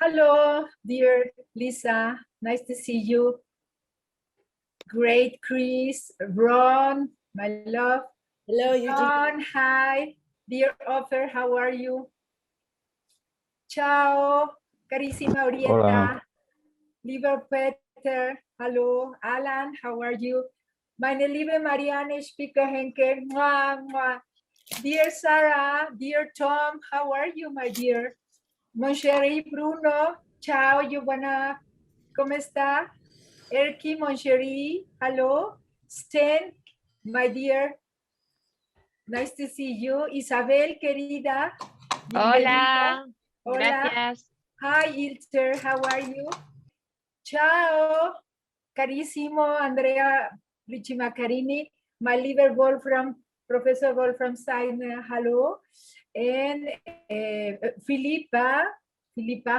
Hello, dear Lisa. Nice to see you. Great, Chris, Ron, my love. Hello, Eugenia. Ron, hi. Dear Offer, how are you? Ciao, carissima Orietta. Hola. Lieber Peter, hello. Alan, how are you? Meine liebe Marianne, ich spreche Henke. Mwah, mwah. Dear Sarah, dear Tom, how are you, my dear? Mon chéri Bruno, ciao, Giovanna, ¿cómo está? Erki, mon chéri, hello. Sten, my dear, nice to see you. Isabel, querida. Hola. Hola. Gracias. Hi, Ilter, how are you? Ciao, carissimo Andrea Ricci-Maccarini, my lieber Wolfram, Professor Wolfram Steiner, hello. And Filipa,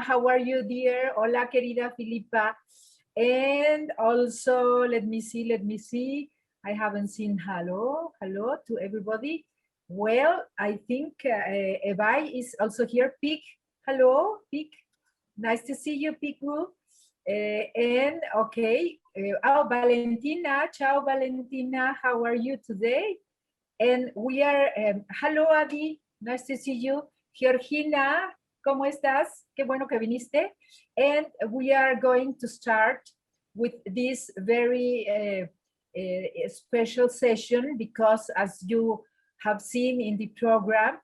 how are you, dear? Hola, querida Filipa. And also, let me see. I haven't seen hello to everybody. Well, I think Evai is also here. Pig, hello, Pig. Nice to see you, Piku. And okay, oh, Valentina, ciao, Valentina, how are you today? And we are, hello, Adi, nice to see you. Georgina, ¿cómo estás? Qué bueno que viniste. And we are going to start with this very special session because as you have seen in the program,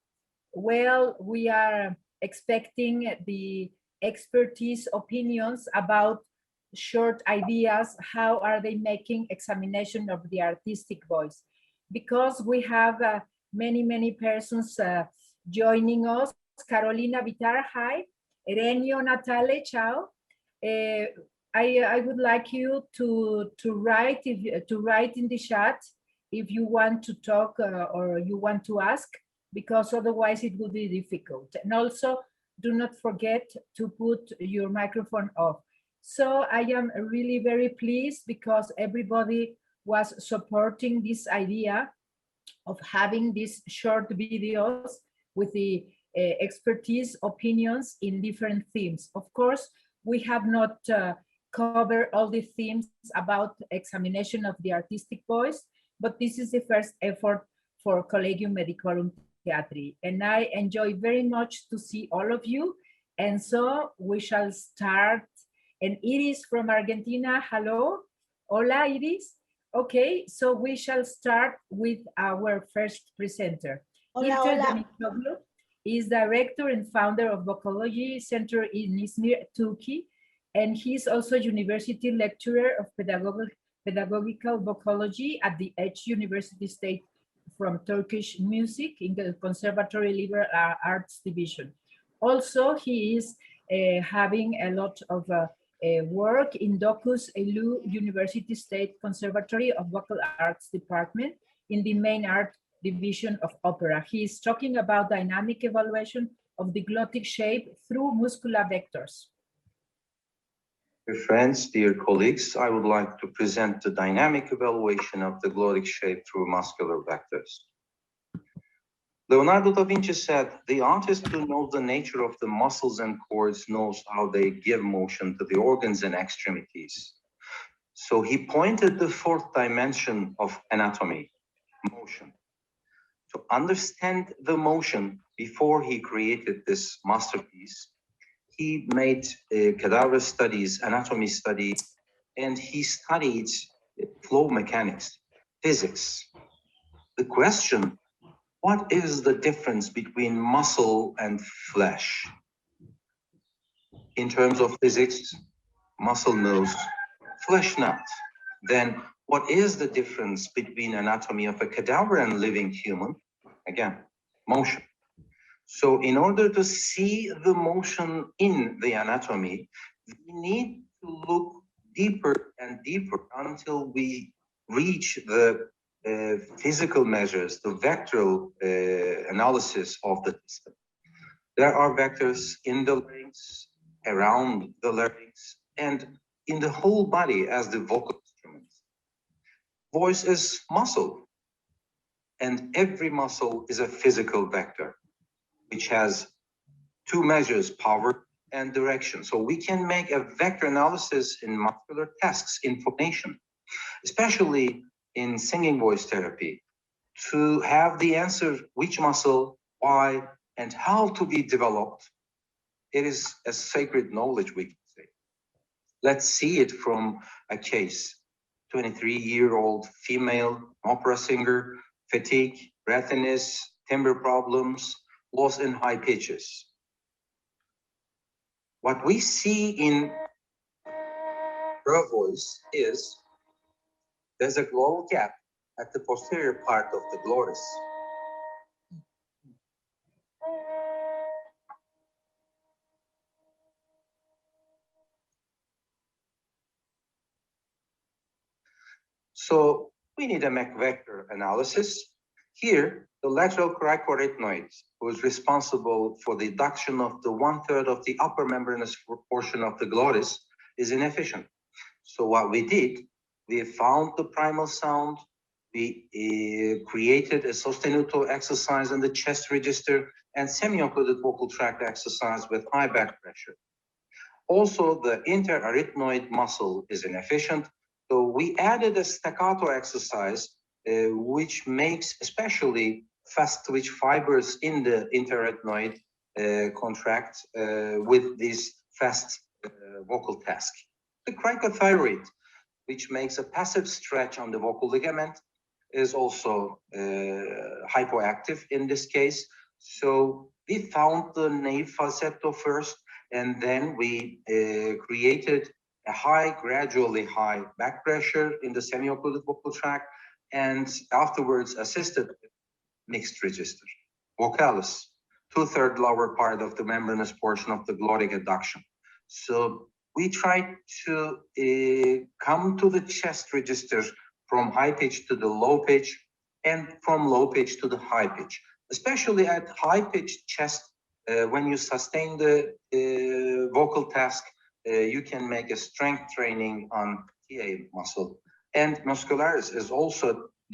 well, we are expecting the expertise opinions about short ideas, how are they making examination of the artistic voice. Because we have many persons joining us. Carolina Vitar, hi. Renio Natale, ciao. I would like you to write in the chat if you want to talk or you want to ask, because otherwise it will be difficult. And also, do not forget to put your microphone off. So I am really very pleased because everybody was supporting this idea of having these short videos with the expertise opinions in different themes. Of course, we have not covered all the themes about examination of the artistic voice, but this is the first effort for Collegium Medicorum Theatri. And I enjoy very much to see all of you. And so we shall start. And Iris from Argentina, hello. Hola, Iris. Okay, so we shall start with our first presenter. Hola, Ilter hola. Denizoglu is director and founder of Vocology Center in Izmir, Turkey. And he's also university lecturer of pedagogical vocology at the Edge University State from Turkish music in the Conservatory Liberal Arts Division. Also, he is having a lot of work in Docus Elu University State Conservatory of Vocal Arts Department in the main art division of opera. He is talking about dynamic evaluation of the glottic shape through muscular vectors. Dear friends, dear colleagues, I would like to present the dynamic evaluation of the glottic shape through muscular vectors. Leonardo da Vinci said, the artist who knows the nature of the muscles and cords knows how they give motion to the organs and extremities. So he pointed the fourth dimension of anatomy, motion. To understand the motion before he created this masterpiece, he made cadaver studies, anatomy study, and he studied flow mechanics, physics. The question, what is the difference between muscle and flesh? In terms of physics, muscle knows, flesh not. Then what is the difference between anatomy of a cadaver and living human? Again, motion. So in order to see the motion in the anatomy, we need to look deeper and deeper until we reach the physical measures, the vectoral analysis of the system. There are vectors in the larynx, around the larynx, and in the whole body as the vocal instruments. Voice is muscle, and every muscle is a physical vector, which has two measures, power and direction. So we can make a vector analysis in muscular tasks, information, especially in singing voice therapy, to have the answer which muscle, why, and how to be developed. It is a sacred knowledge, we can say. Let's see it from a case. 23-year-old female opera singer, fatigue, breathiness, timbre problems, loss in high pitches. What we see in her voice is there's a glottal gap at the posterior part of the glottis. So we need a MAC vector analysis. Here, the lateral cricoarytenoid, who is responsible for the adduction of the 1/3 of the upper membranous portion of the glottis, is inefficient. So what we did, we found the primal sound, we created a sostenuto exercise in the chest register and semi-occluded vocal tract exercise with high back pressure. Also, the interarytenoid muscle is inefficient, so we added a staccato exercise, which makes especially fast twitch fibers in the interarytenoid contract with this fast vocal task. The cricothyroid, which makes a passive stretch on the vocal ligament, is also hypoactive in this case. So we found the nave falsetto first, and then we created a gradually high back pressure in the semi-occluded vocal tract, and afterwards assisted mixed register, vocalis, 2/3 lower part of the membranous portion of the glottic adduction. So we tried to come to the chest register from high pitch to the low pitch and from low pitch to the high pitch, especially at high pitched chest. When you sustain the vocal task, you can make a strength training on TA muscle. And muscularis is also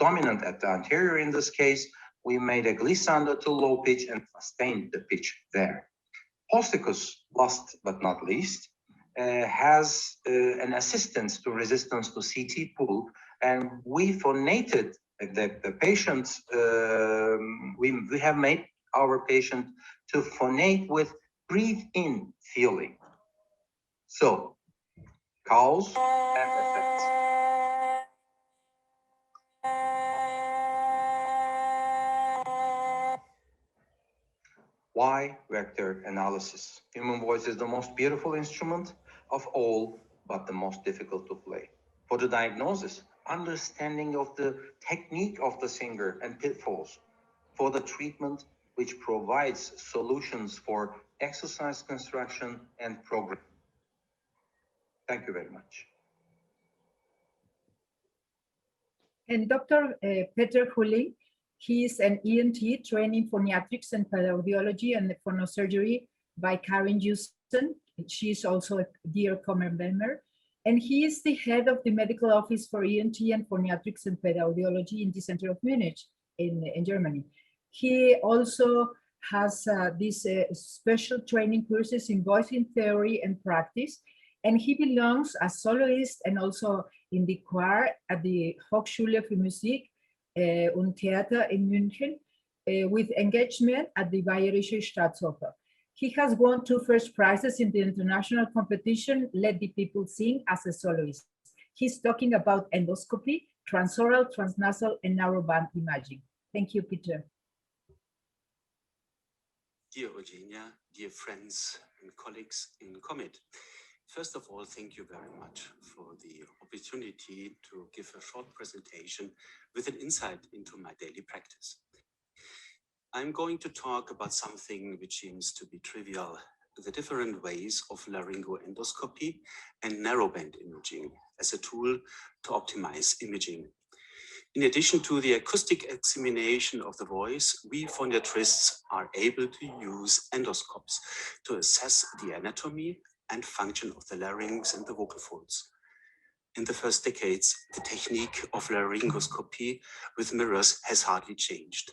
dominant at the anterior in this case. We made a glissando to low pitch and sustained the pitch there. Posticus, last but not least, has an assistance to resistance to CT pull, and we phonated the patient, we have made our patient to phonate with breathe in feeling. So, cause and effects. Why vector analysis? Human voice is the most beautiful instrument of all, but the most difficult to play. For the diagnosis, understanding of the technique of the singer and pitfalls. For the treatment, which provides solutions for exercise construction and program. Thank you very much. And Dr. Peter Hulin, he is an ENT trained in phoniatrics and pedaudiology and phonosurgery by Katrin. She is also a dear CoMeT member. And he is the head of the medical office for ENT and phoniatrics and pedaudiology in the center of Munich in Germany. He also has these special training courses in voicing theory and practice. And he belongs as soloist and also in the choir at the Hochschule für Musik und Theater in München with engagement at the Bayerische Staatsoper. He has won 2 first prizes in the international competition, Let the People Sing, as a soloist. He's talking about endoscopy, transoral, transnasal, and narrowband imaging. Thank you, Peter. Dear Eugenia, dear friends and colleagues in CoMeT, first of all, thank you very much for the opportunity to give a short presentation with an insight into my daily practice. I'm going to talk about something which seems to be trivial, the different ways of laryngoendoscopy and narrowband imaging as a tool to optimize imaging. In addition to the acoustic examination of the voice, we phoniatrists are able to use endoscopes to assess the anatomy and function of the larynx and the vocal folds. In the first decades, the technique of laryngoscopy with mirrors has hardly changed.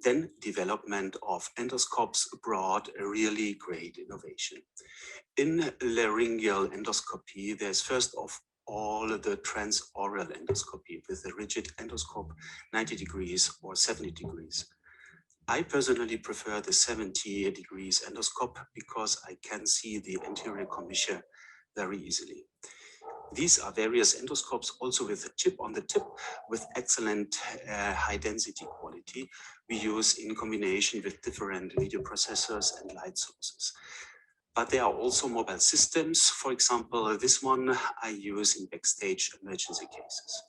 Then development of endoscopes brought a really great innovation. In laryngeal endoscopy, there's first of all the transoral endoscopy with a rigid endoscope 90 degrees or 70 degrees. I personally prefer the 70 degrees endoscope because I can see the anterior commissure very easily. These are various endoscopes also with a chip on the tip with excellent high density quality we use in combination with different video processors and light sources. But there are also mobile systems. For example, this one I use in backstage emergency cases.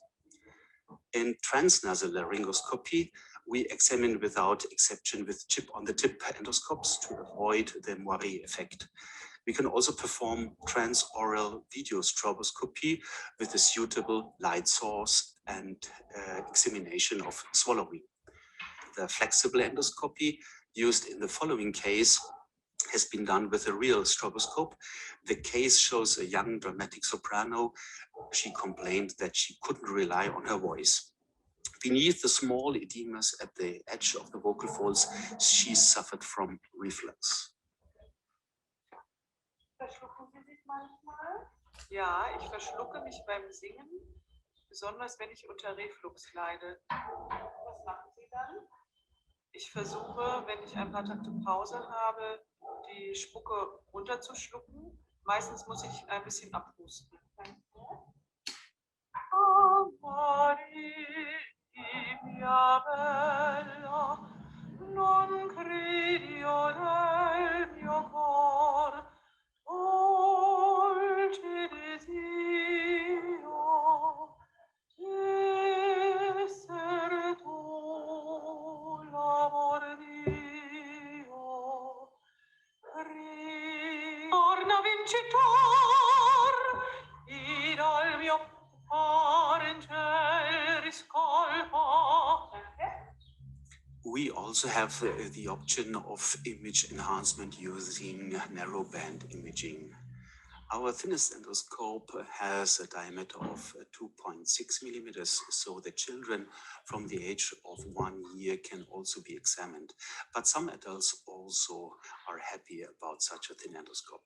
In transnasal laryngoscopy, we examine without exception with chip on the tip endoscopes to avoid the Moiré effect. We can also perform transoral videostroboscopy with a suitable light source and examination of swallowing. The flexible endoscopy used in the following case has been done with a real stroboscope. The case shows a young dramatic soprano. She complained that she couldn't rely on her voice. Beneath the small edemas at the edge of the vocal folds, she suffered from reflux. Verschlucken Sie sich manchmal? Ja, ich verschlucke mich beim Singen, besonders wenn ich unter Reflux leide. Was machen Sie dann? Ich versuche, wenn ich ein paar Takte Pause habe, die Spucke runterzuschlucken. Meistens muss ich ein bisschen abhusten. Non credio nel mio cor, dolce desio, essere tu l'amor Dio. Ritorna vincitor, id al mio cor in ciel riscolpa. We also have the option of image enhancement using narrowband imaging. Our thinnest endoscope has a diameter of 2.6 millimeters, so the children from the age of 1 year can also be examined. But some adults also are happy about such a thin endoscope.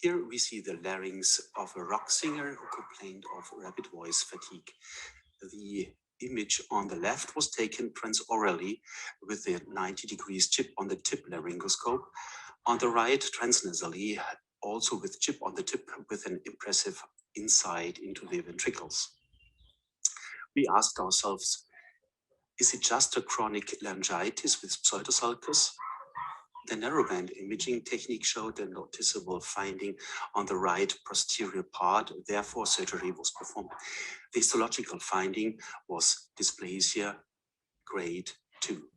Here we see the larynx of a rock singer who complained of rapid voice fatigue. The image on the left was taken transorally with the 90 degrees chip on the tip laryngoscope. On the right, transnasally, also with chip on the tip with an impressive insight into the ventricles. We asked ourselves, is it just a chronic laryngitis with pseudosulcus? The narrowband imaging technique showed a noticeable finding on the right posterior part, therefore surgery was performed. The histological finding was dysplasia grade 2.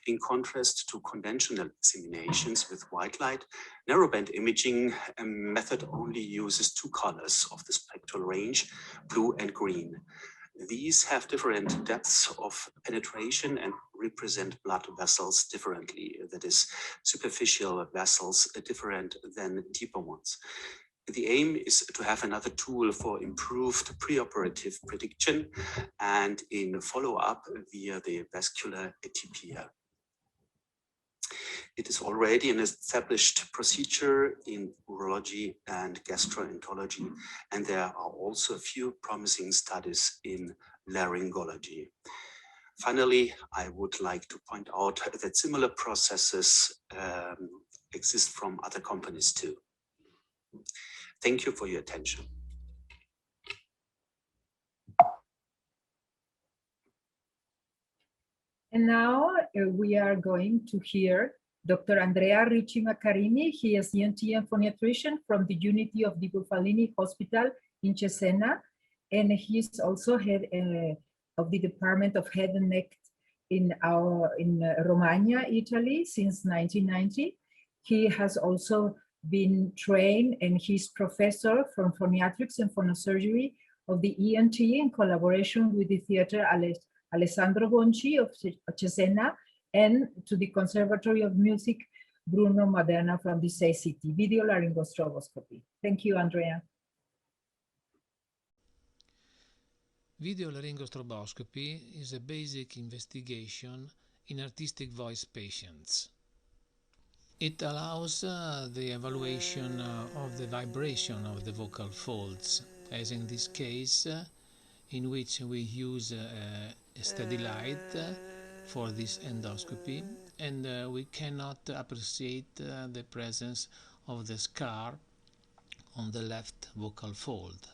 In contrast to conventional examinations with white light, narrowband imaging method only uses 2 colors of the spectral range, blue and green. These have different depths of penetration and represent blood vessels differently. That is, superficial vessels are different than deeper ones. The aim is to have another tool for improved preoperative prediction and in follow-up via the vascular atypia. It is already an established procedure in urology and gastroenterology, and there are also a few promising studies in laryngology. Finally, I would like to point out that similar processes exist from other companies too. Thank you for your attention. And now we are going to hear Dr. Andrea Ricci-Maccarini. He is ENT and phoniatrician from the unity of the Bufalini Hospital in Cesena, and he's also head of the Department of Head and Neck in Romagna, Italy, since 1990. He has also been trained, and he's professor from phoniatrics and phonosurgery of the ENT in collaboration with the theater Alessandro Bonci of Cesena and to the Conservatory of Music Bruno Maderna from the same city. Videolaryngostroboscopy. Thank you, Andrea. Videolaryngostroboscopy is a basic investigation in artistic voice patients. It allows the evaluation of the vibration of the vocal folds, as in this case, in which we use a steady light for this endoscopy, and we cannot appreciate the presence of the scar on the left vocal fold.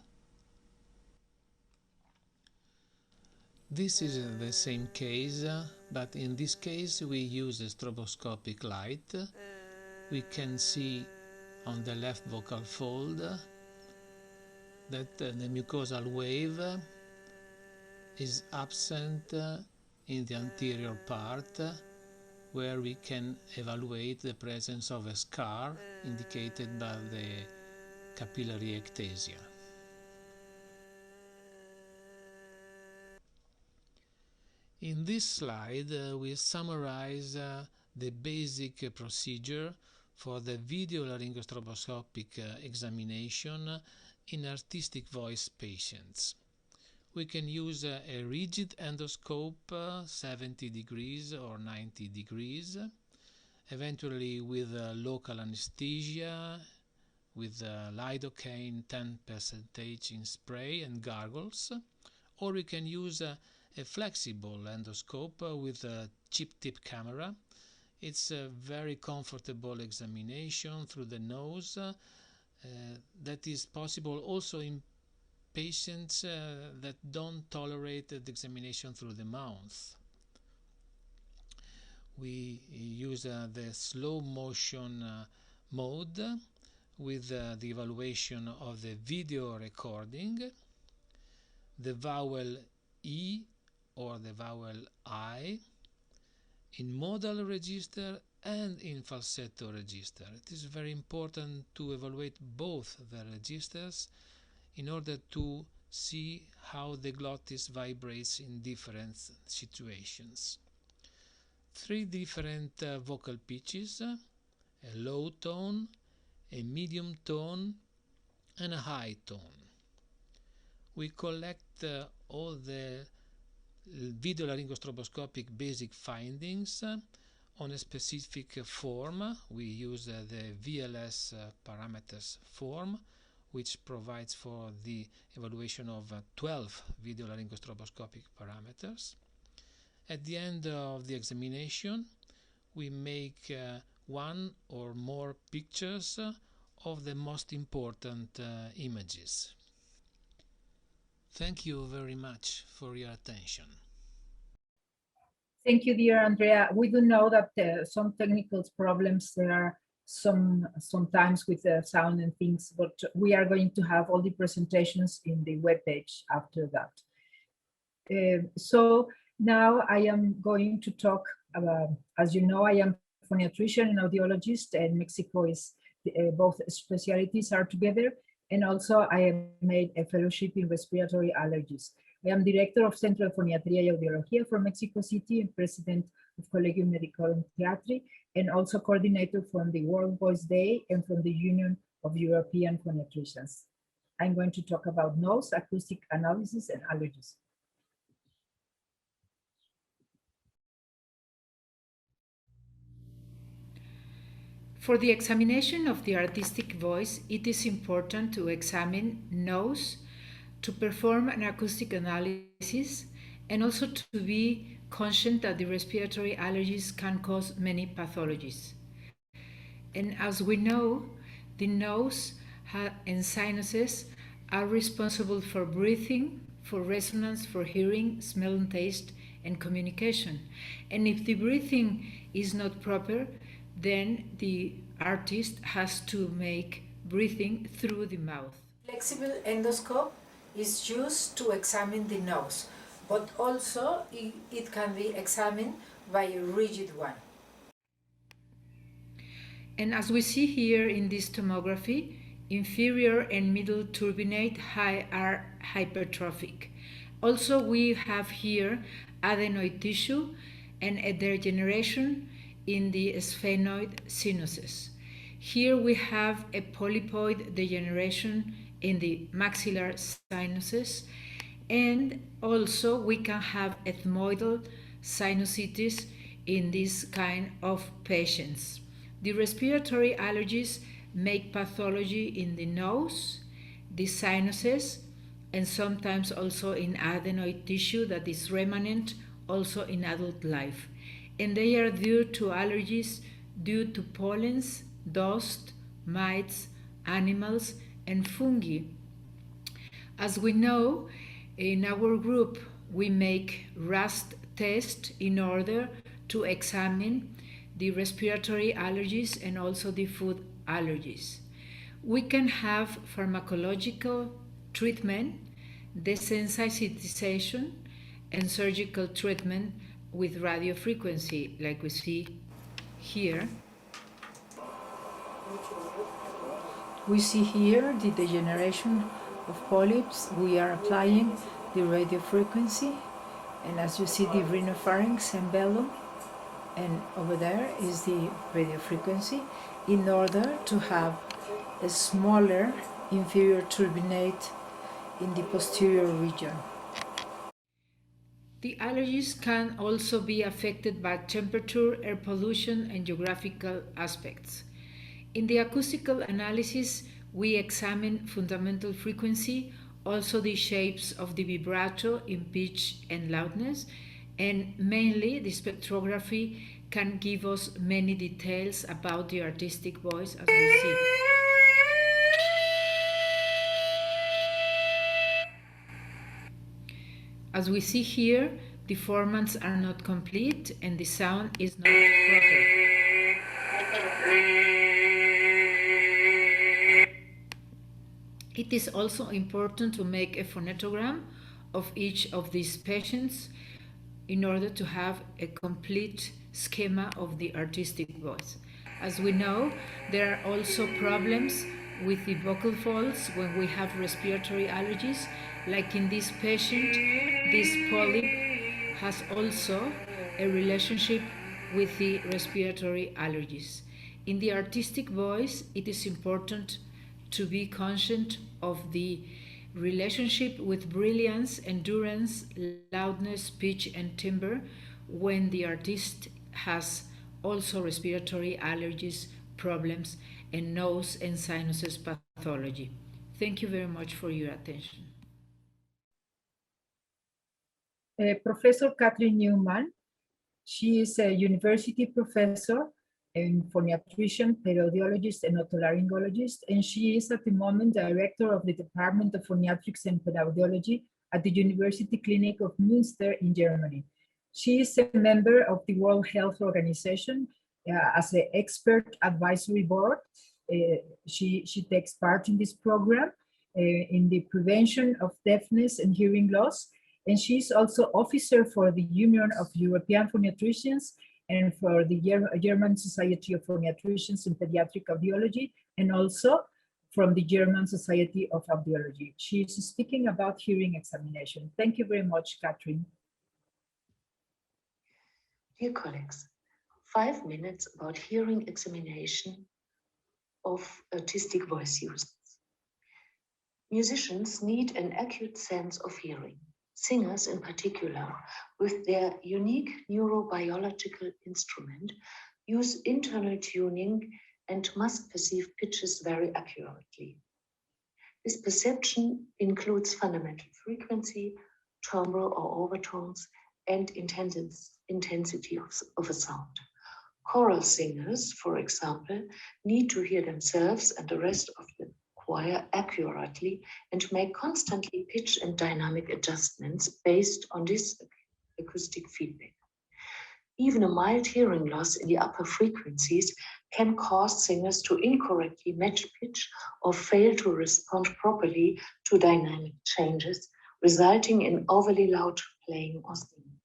This is the same case, but in this case we use a stroboscopic light. We can see on the left vocal fold that the mucosal wave is absent in the anterior part, where we can evaluate the presence of a scar indicated by the capillary ectasia. In this slide, we summarize the basic procedure for the videolaryngostroboscopic examination in artistic voice patients. We can use a rigid endoscope, 70 degrees or 90 degrees, eventually with local anesthesia, with lidocaine 10% in spray and gargles, or we can use a flexible endoscope with a chip-tip camera. It's a very comfortable examination through the nose that is possible also in patients that don't tolerate the examination through the mouth. We use the slow motion mode with the evaluation of the video recording, the vowel E or the vowel I, in modal register and in falsetto register. It is very important to evaluate both the registers in order to see how the glottis vibrates in different situations. 3 different vocal pitches, a low tone, a medium tone, and a high tone. We collect all the videolaryngostroboscopic basic findings on a specific form. We use the VLS parameters form, which provides for the evaluation of 12 videolaryngostroboscopic parameters. At the end of the examination, we make one or more pictures of the most important images. Thank you very much for your attention. Thank you, dear Andrea. We do know that some technical problems there are sometimes with the sound and things, but we are going to have all the presentations in the webpage after that. So now I am going to talk about, as you know, I am a phoniatrician and audiologist, and Mexico is both specialties are together, and also I have made a fellowship in respiratory allergies. I am director of Centro de Foniatría y Audiología from Mexico City and president of Collegium Medicale and Theatri, and also coordinator from the World Voice Day and from the Union of European Phoniatricians. I'm going to talk about nose, acoustic analysis, and allergies. For the examination of the artistic voice, it is important to examine nose, to perform an acoustic analysis, and also to be conscious that the respiratory allergies can cause many pathologies. And as we know, the nose and sinuses are responsible for breathing, for resonance, for hearing, smell and taste, and communication. And if the breathing is not proper, then the artist has to make breathing through the mouth. Flexible endoscope is used to examine the nose, but also it can be examined by a rigid one. And as we see here in this tomography, inferior and middle turbinate are hypertrophic. Also, we have here adenoid tissue and a degeneration in the sphenoid sinuses. Here we have a polypoid degeneration in the maxillar sinuses, and also we can have ethmoidal sinusitis in this kind of patients. The respiratory allergies make pathology in the nose, the sinuses, and sometimes also in adenoid tissue that is remnant also in adult life. And they are due to allergies due to pollens, dust, mites, animals, and fungi. As we know, in our group, we make RAST test in order to examine the respiratory allergies and also the food allergies. We can have pharmacological treatment, desensitization, and surgical treatment with radiofrequency, like we see here. We see here the degeneration of polyps. We are applying the radiofrequency, and as you see the rhinopharynx and velum, and over there is the radiofrequency, in order to have a smaller inferior turbinate in the posterior region. The allergies can also be affected by temperature, air pollution, and geographical aspects. In the acoustical analysis, we examine fundamental frequency, also the shapes of the vibrato in pitch and loudness, and mainly the spectrography can give us many details about the artistic voice, as we see. As we see here, the formants are not complete and the sound is not proper. It is also important to make a phonetogram of each of these patients in order to have a complete schema of the artistic voice. As we know, there are also problems with the vocal folds when we have respiratory allergies. Like in this patient, this polyp has also a relationship with the respiratory allergies. In the artistic voice, it is important to be conscious of the relationship with brilliance, endurance, loudness, pitch, and timbre when the artist has also respiratory allergies, problems, and nose and sinuses pathology. Thank you very much for your attention. Professor Katrin Neumann, she is a university professor and phoniatrician, pedaudiologist, and otolaryngologist, and she is at the moment director of the Department of Phoniatrics and Pedaudiology at the University Clinic of Münster in Germany. She is a member of the World Health Organization as an expert advisory board. She takes part in this program in the prevention of deafness and hearing loss, and she is also officer for the Union of European Phoniatricians and for the German Society of Phoniatricians in Pediatric Audiology, and also from the German Society of Audiology. She is speaking about hearing examination. Thank you very much, Katrin. Dear colleagues, 5 minutes about hearing examination of artistic voice users. Musicians need an acute sense of hearing. Singers in particular, with their unique neurobiological instrument, use internal tuning and must perceive pitches very accurately. This perception includes fundamental frequency, timbre or overtones, and intensity of a sound. Choral singers, for example, need to hear themselves and the rest of the choir accurately and make constantly pitch and dynamic adjustments based on this acoustic feedback. Even a mild hearing loss in the upper frequencies can cause singers to incorrectly match pitch or fail to respond properly to dynamic changes, resulting in overly loud playing or singing.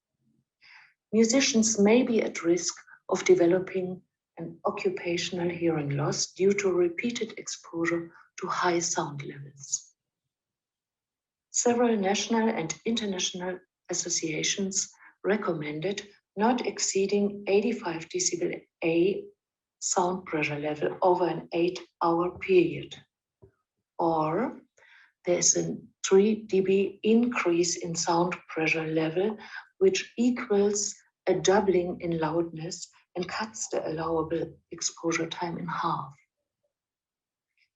Musicians may be at risk of developing an occupational hearing loss due to repeated exposure to high sound levels. Several national and international associations recommended not exceeding 85 decibel A sound pressure level over an 8-hour period. Or there's a 3 dB increase in sound pressure level, which equals a doubling in loudness and cuts the allowable exposure time in half.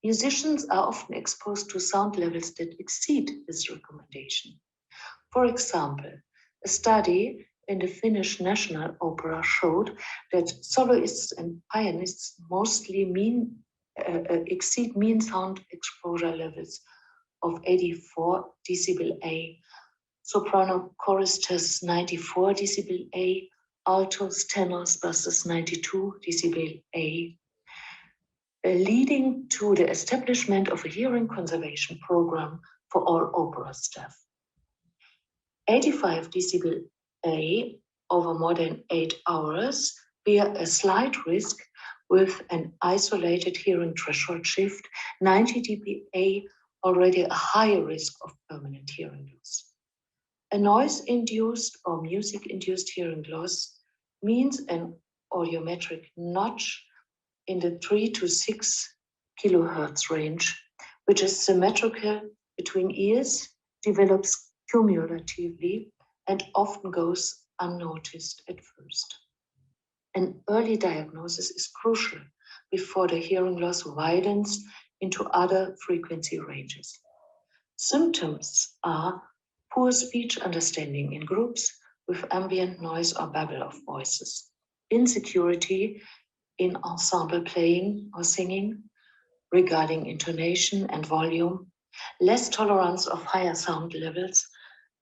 Musicians are often exposed to sound levels that exceed this recommendation. For example, a study in the Finnish National Opera showed that soloists and pianists mostly exceed mean sound exposure levels of 84 dBA, soprano choristers 94 dBA, altos, tenors, basses 92 dBA, leading to the establishment of a hearing conservation program for all opera staff. 85 dBA over more than 8 hours bear a slight risk with an isolated hearing threshold shift. 90 dBA already a higher risk of permanent hearing loss. A noise-induced or music-induced hearing loss means an audiometric notch in the 3 to 6 kilohertz range, which is symmetrical between ears, develops cumulatively, and often goes unnoticed at first. An early diagnosis is crucial before the hearing loss widens into other frequency ranges. Symptoms are poor speech understanding in groups with ambient noise or babble of voices, insecurity in ensemble playing or singing regarding intonation and volume, less tolerance of higher sound levels,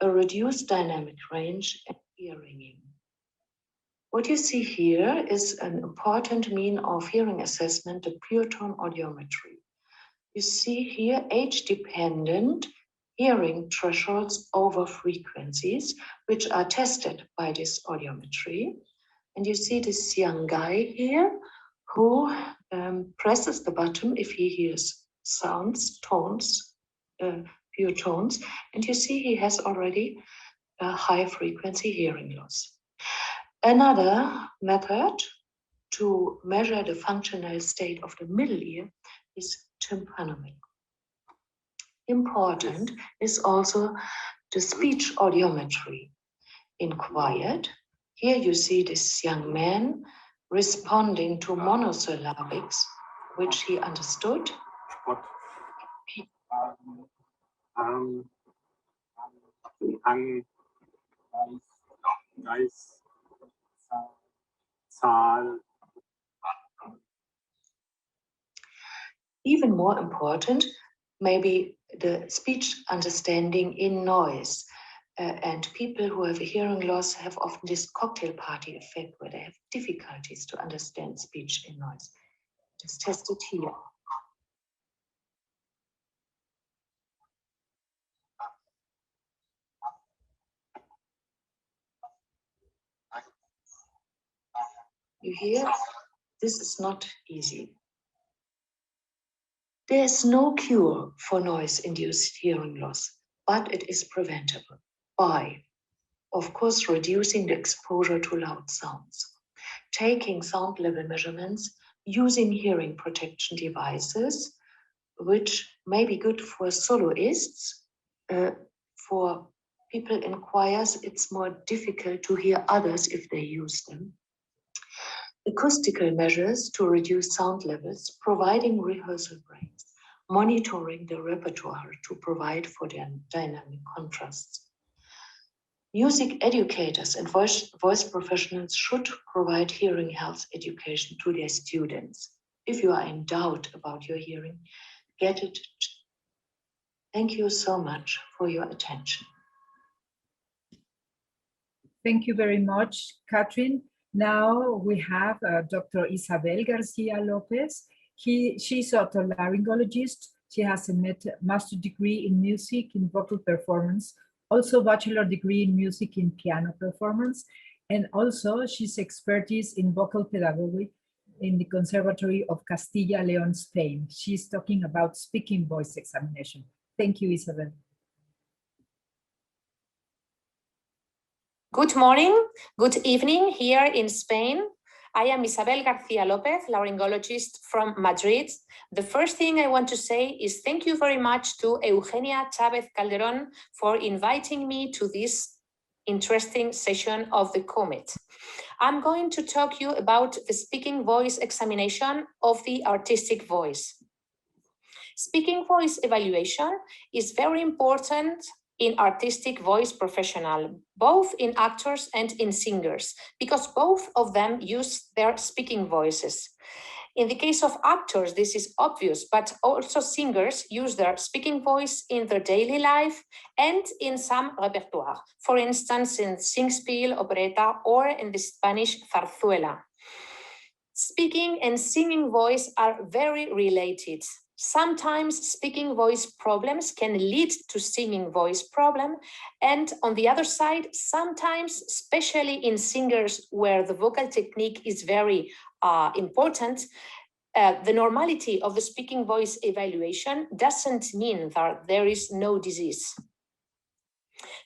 a reduced dynamic range, and ear ringing. What you see here is an important mean of hearing assessment, the pure tone audiometry. You see here age-dependent hearing thresholds over frequencies, which are tested by this audiometry. And you see this young guy here who presses the button if he hears sounds, tones, pure tones. And you see he has already a high frequency hearing loss. Another method to measure the functional state of the middle ear is tympanometry. Important is also the speech audiometry. In quiet, here you see this young man responding to monosyllabics, which he understood. Even more important, maybe the speech understanding in noise. And people who have a hearing loss have often this cocktail party effect where they have difficulties to understand speech in noise. It's tested here. You hear? This is not easy. There is no cure for noise-induced hearing loss, but it is preventable by, of course, reducing the exposure to loud sounds, taking sound level measurements, using hearing protection devices, which may be good for soloists. For people in choirs, it's more difficult to hear others if they use them. Acoustical measures to reduce sound levels, providing rehearsal breaks, monitoring the repertoire to provide for their dynamic contrasts. Music educators and voice professionals should provide hearing health education to their students. If you are in doubt about your hearing, get it. Thank you so much for your attention. Thank you very much, Katrin. Now we have Dr. Isabel García-López. She's a otolaryngologist. She has a master's degree in music in vocal performance, also bachelor degree in music in piano performance, and also she's expertise in vocal pedagogy in the Conservatory of Castilla León, Spain. She's talking about speaking voice examination. Thank you, Isabel. Good morning, good evening here in Spain. I am Isabel García-López, laryngologist from Madrid. The first thing I want to say is thank you very much to Eugenia Chávez Calderón for inviting me to this interesting session of the CoMeT. I'm going to talk you about the speaking voice examination of the artistic voice. Speaking voice evaluation is very important in artistic voice professional, both in actors and in singers, because both of them use their speaking voices. In the case of actors, this is obvious, but also singers use their speaking voice in their daily life and in some repertoire. For instance, in singspiel, operetta, or in the Spanish zarzuela. Speaking and singing voice are very related. Sometimes speaking voice problems can lead to singing voice problem. And on the other side, sometimes, especially in singers where the vocal technique is very important, the normality of the speaking voice evaluation doesn't mean that there is no disease.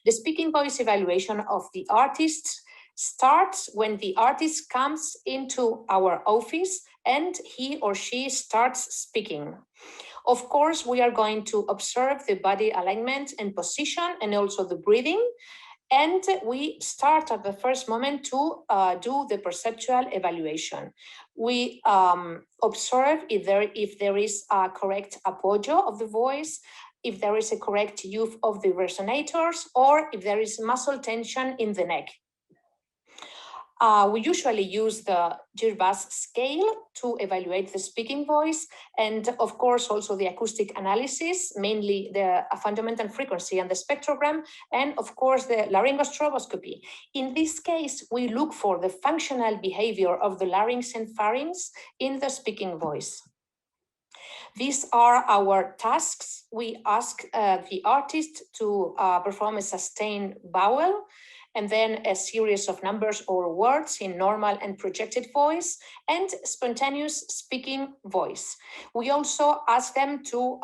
The speaking voice evaluation of the artist starts when the artist comes into our office and he or she starts speaking. Of course, we are going to observe the body alignment and position and also the breathing. And we start at the first moment to do the perceptual evaluation. We observe if there is a correct apoggio of the voice, if there is a correct use of the resonators, or if there is muscle tension in the neck. We usually use the Girbas scale to evaluate the speaking voice, and of course also the acoustic analysis, mainly the fundamental frequency and the spectrogram, and of course the laryngostroboscopy. In this case, we look for the functional behavior of the larynx and pharynx in the speaking voice. These are our tasks. We ask the artist to perform a sustained vowel, and then a series of numbers or words in normal and projected voice, and spontaneous speaking voice. We also ask them to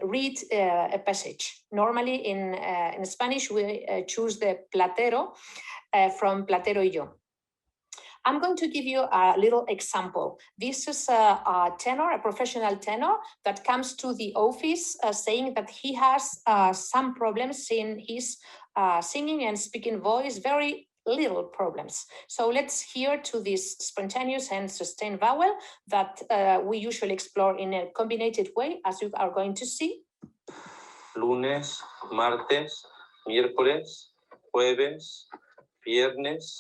read a passage. Normally in Spanish, we choose the platero from Platero y Yo. I'm going to give you a little example. This is a tenor, a professional tenor that comes to the office saying that he has some problems in his singing and speaking voice, very little problems. So let's hear to this spontaneous and sustained vowel that we usually explore in a combined way, as you are going to see. Lunes, martes, miércoles, jueves, viernes,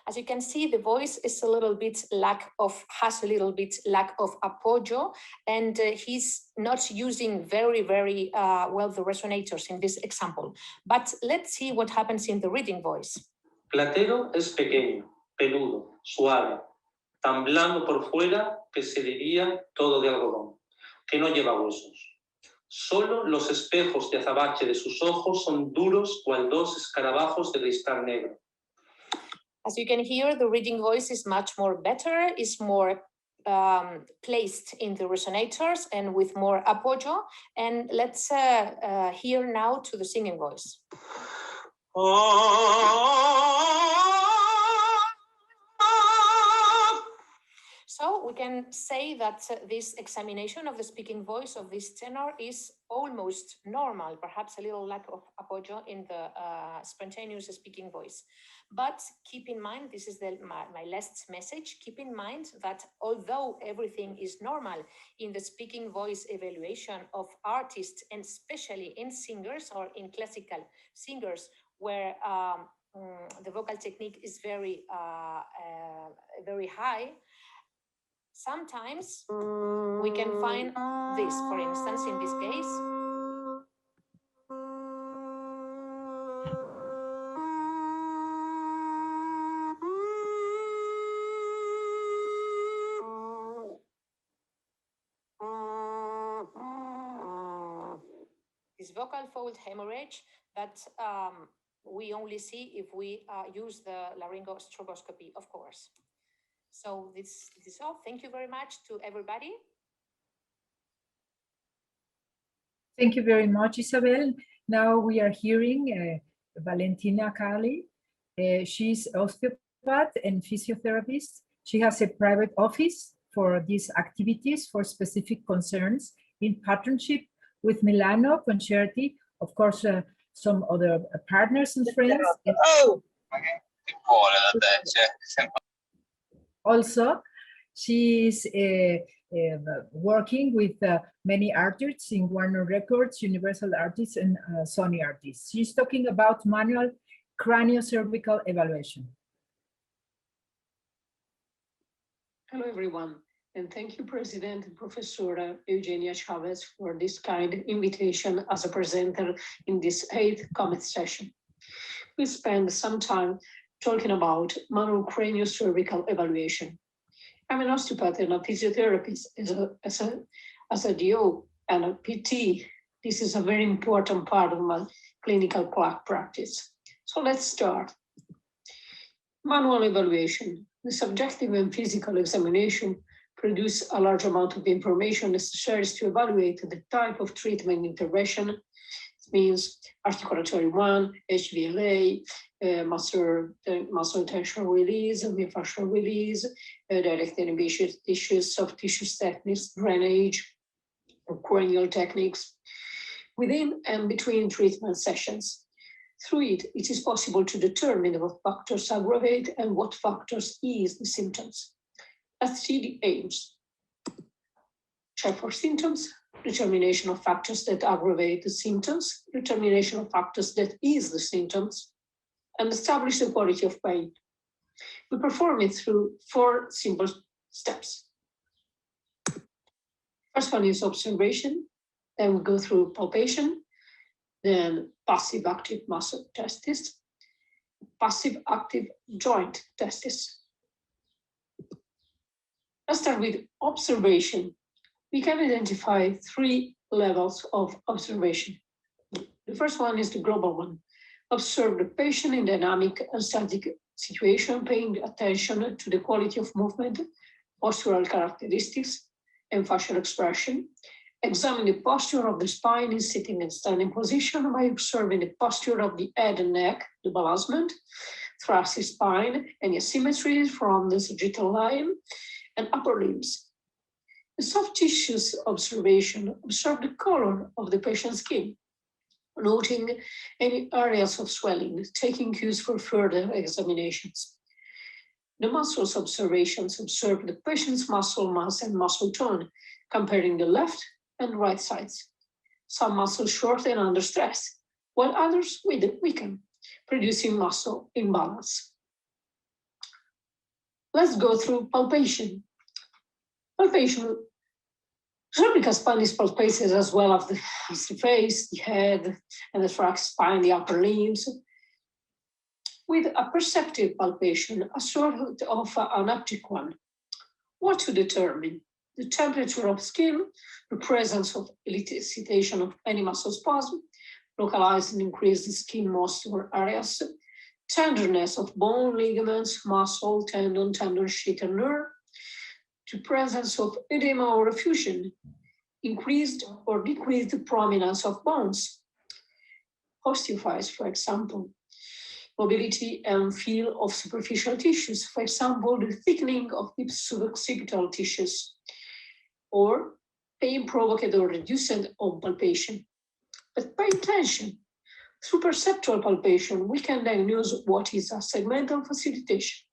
As you can see, the voice is a little bit has a little bit lack of apoggio, and he's not using very well the resonators in this example. But let's see what happens in the reading voice. Platero es pequeño, peludo, suave, tan blando por fuera que se diría todo de algodón, que no lleva huesos. Solo los espejos de azabache de sus ojos son duros cual dos escarabajos de cristal negro. As you can hear, the reading voice is much more better, is more placed in the resonators and with more apoggio. And let's hear now to the singing voice. So we can say that this examination of the speaking voice of this tenor is almost normal, perhaps a little lack of apoggio in the spontaneous speaking voice. But keep in mind, this is my last message, keep in mind that although everything is normal in the speaking voice evaluation of artists, and especially in singers or in classical singers, where the vocal technique is very high, sometimes we can find this, for instance, in this case. This vocal fold hemorrhage that we only see if we use the laryngostroboscopy, of course. So this is all. Thank you very much to everybody. Thank you very much, Isabel. Now we are hearing Valentina Carlile. She's osteopath and physiotherapist. She has a private office for these activities for specific concerns, in partnership with Milano Concerti, of course, some other partners and friends. Oh! Also, she's working with many artists in Warner Records, Universal Artists, and Sony Artists. She's talking about manual cranio-cervical evaluation. Hello, everyone, and thank you, President and Professor Eugenia Chávez, for this kind invitation as a presenter in this 8th CoMeT session. We spend some time talking about manual cranio-cervical evaluation. I'm an osteopath and a physiotherapist as a DO and a PT. This is a very important part of my clinical practice. So let's start. Manual evaluation. The subjective and physical examination produce a large amount of information necessary to evaluate the type of treatment intervention. It means articulatory 1, HVLA, muscle tension release, myofascial release, direct inhibition tissues, soft tissues techniques, drainage, cranial techniques, within and between treatment sessions. Through it, it is possible to determine what factors aggravate and what factors ease the symptoms. Let's see the aims. Check for symptoms, determination of factors that aggravate the symptoms, determination of factors that ease the symptoms, and establish the quality of pain. We perform it through 4 simple steps. First one is observation, then we go through palpation, then passive-active muscle testis, passive-active joint testis. Let's start with observation. We can identify 3 levels of observation. The first one is the global one. Observe the patient in dynamic and static situation, paying attention to the quality of movement, postural characteristics, and facial expression. Examine the posture of the spine in sitting and standing position by observing the posture of the head and neck, the balancement, thoracic spine, any asymmetries from the sagittal line, and upper limbs. The soft tissues observation, observe the color of the patient's skin, noting any areas of swelling, taking cues for further examinations. The muscles observations observe the patient's muscle mass and muscle tone, comparing the left and right sides. Some muscles shorten under stress, while others weaken, producing muscle imbalance. Let's go through palpation. Palpation. Cervical spine is palpated as well as the face, the head, and the thoracic spine, the upper limbs, with a perceptive palpation, a sort of an optic one. What to determine? The temperature of skin, the presence of elicitation of any muscle spasm, localized and increased skin muscular areas, tenderness of bone, ligaments, muscle, tendon sheath, and nerve, the presence of edema or effusion, increased or decreased prominence of bones, osteophytes, for example, mobility and feel of superficial tissues, for example, the thickening of the suboccipital tissues, or pain provoked or reduced on palpation. But pay attention. Through perceptual palpation, we can diagnose what is a segmental facilitation.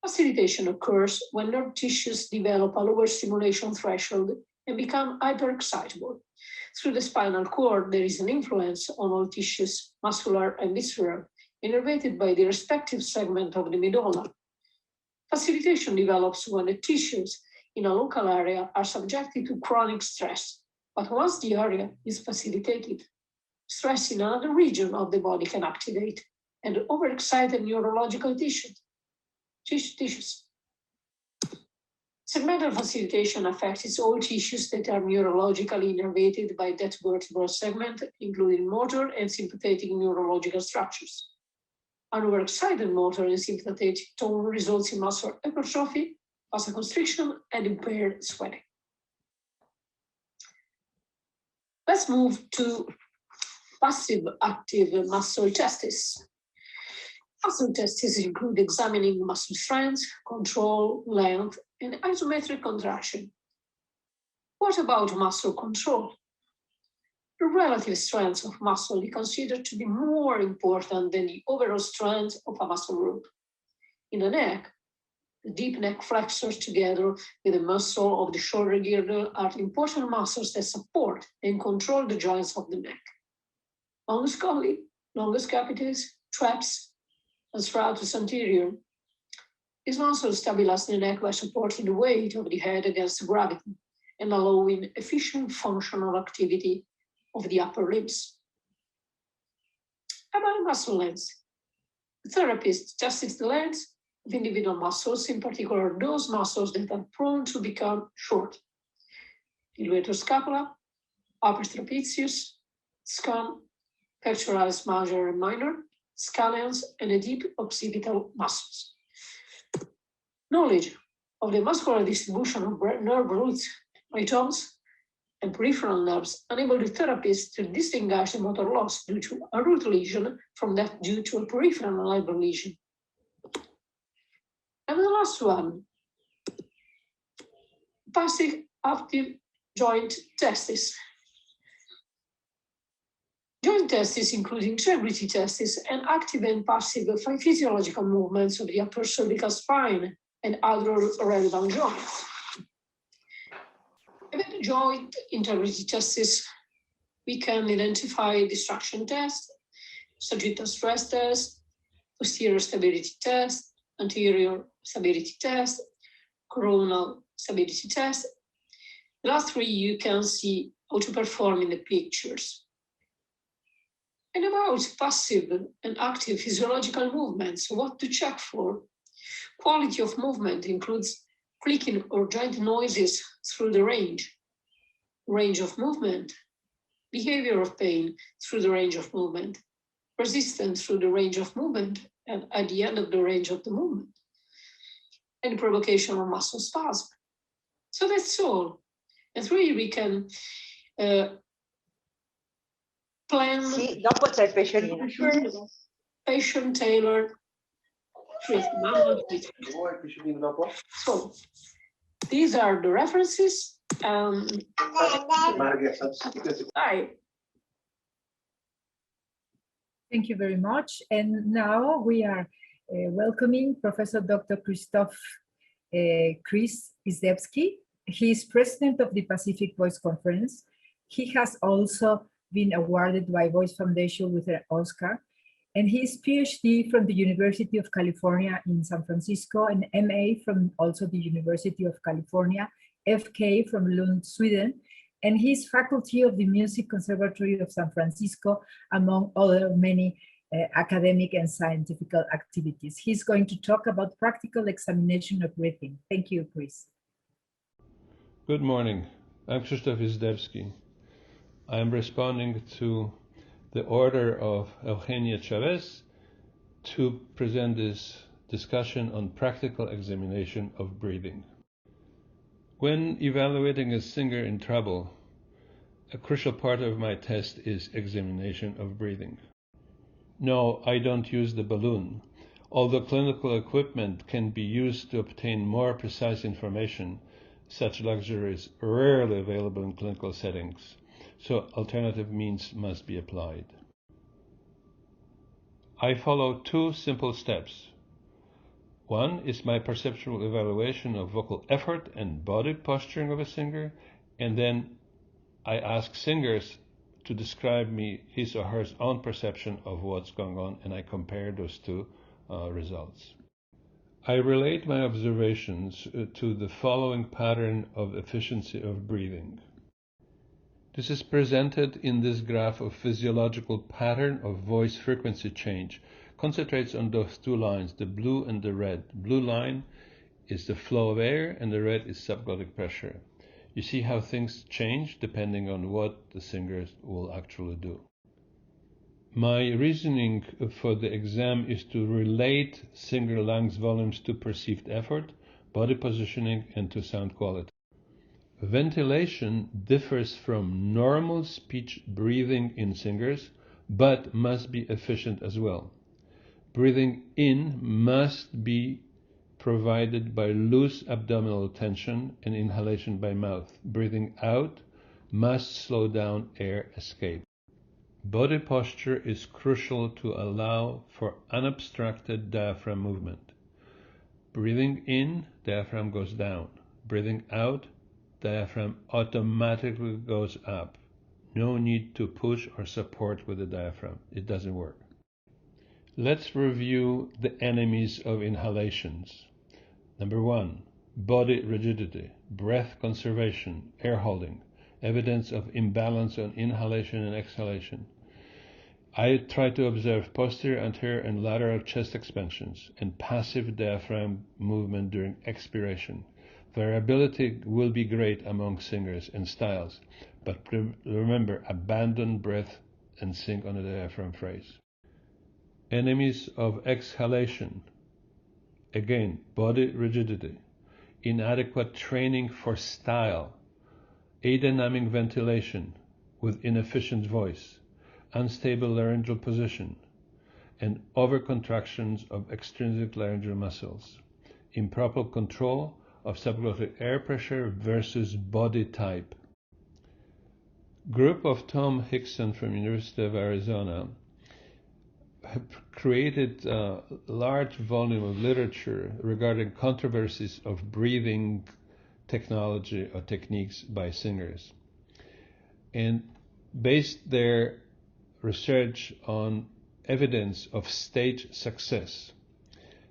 Facilitation occurs when nerve tissues develop a lower stimulation threshold and become hyperexcitable. Through the spinal cord, there is an influence on all tissues, muscular and visceral, innervated by the respective segment of the medulla. Facilitation develops when the tissues in a local area are subjected to chronic stress, but once the area is facilitated, stress in another region of the body can activate and overexcited neurological tissues. Segmental facilitation affects all tissues that are neurologically innervated by that vertebral segment, including motor and sympathetic neurological structures. An overexcited motor and sympathetic tone results in muscle hypertrophy, vasoconstriction, and impaired sweating. Let's move to passive-active muscle testis. Muscle tests include examining muscle strength, control, length, and isometric contraction. What about muscle control? The relative strength of muscle is considered to be more important than the overall strength of a muscle group. In the neck, the deep neck flexors together with the muscle of the shoulder girdle are important muscles that support and control the joints of the neck. Longus colli, longus capitis, traps, and serratus anterior. These muscles stabilize the neck by supporting the weight of the head against gravity and allowing efficient functional activity of the upper limbs. About muscle length, the therapist tests the length of individual muscles, in particular those muscles that are prone to become short. The levator scapula, upper trapezius, scum, pectoralis major and minor, scallions, and the deep occipital muscles. Knowledge of the muscular distribution of nerve roots, itoms, and peripheral nerves enable the therapist to distinguish the motor loss due to a root lesion from that due to a peripheral nerve lesion. And the last one, passive active joint testes. Joint testes include integrity testes and active and passive physiological movements of the upper cervical spine and other relevant joints. About the joint integrity tests, we can identify distraction test, sagittal stress test, posterior stability test, anterior stability test, coronal stability test. The last three you can see how to perform in the pictures. And about passive and active physiological movements, what to check for. Quality of movement includes clicking or joint noises through the range of movement, behavior of pain through the range of movement, resistance through the range of movement, and at the end of the range of the movement, and provocation of muscle spasm. So that's all. And three, we can plan patient-tailored treatment. So these are the references. Bye. Thank you very much. And now we are welcoming Professor Dr. Krzysztof Izdebski. He is president of the Pacific Voice Conference. He has also been awarded by Voice Foundation with an Oscar. And he is PhD from the University of California in San Francisco, and MA from also the University of California, FK from Lund, Sweden, and he's faculty of the Music Conservatory of San Francisco, among other many academic and scientific activities. He's going to talk about practical examination of breathing. Thank you, Chris. Good morning. I'm Krzysztof Izdebski. I'm responding to the order of Eugenia Chávez to present this discussion on practical examination of breathing. When evaluating a singer in trouble, a crucial part of my test is examination of breathing. No, I don't use the balloon. Although clinical equipment can be used to obtain more precise information, such luxury is rarely available in clinical settings, so alternative means must be applied. I follow two simple steps. One is my perceptual evaluation of vocal effort and body posturing of a singer, and then I ask singers to describe me his or her own perception of what's going on, and I compare those two results. I relate my observations to the following pattern of efficiency of breathing. This is presented in this graph of physiological pattern of voice frequency change. Concentrates on those two lines, the blue and the red. Blue line is the flow of air and the red is subglottic pressure. You see how things change depending on what the singers will actually do. My reasoning for the exam is to relate singer lungs volumes to perceived effort, body positioning, and to sound quality. Ventilation differs from normal speech breathing in singers, but must be efficient as well. Breathing in must be provided by loose abdominal tension and inhalation by mouth. Breathing out must slow down air escape. Body posture is crucial to allow for unobstructed diaphragm movement. Breathing in, diaphragm goes down. Breathing out, diaphragm automatically goes up. No need to push or support with the diaphragm. It doesn't work. Let's review the enemies of inhalations. Number 1, body rigidity, breath conservation, air holding, evidence of imbalance on inhalation and exhalation. I try to observe posterior, anterior, and lateral chest expansions and passive diaphragm movement during expiration. Variability will be great among singers and styles, but remember, abandon breath and sing on the diaphragm phrase. Enemies of exhalation. Again, body rigidity, inadequate training for style, adynamic ventilation with inefficient voice, unstable laryngeal position, and overcontractions of extrinsic laryngeal muscles, improper control of subglottic air pressure versus body type. Group of Tom Hickson from University of Arizona have created a large volume of literature regarding controversies of breathing technology or techniques by singers, and based their research on evidence of stage success.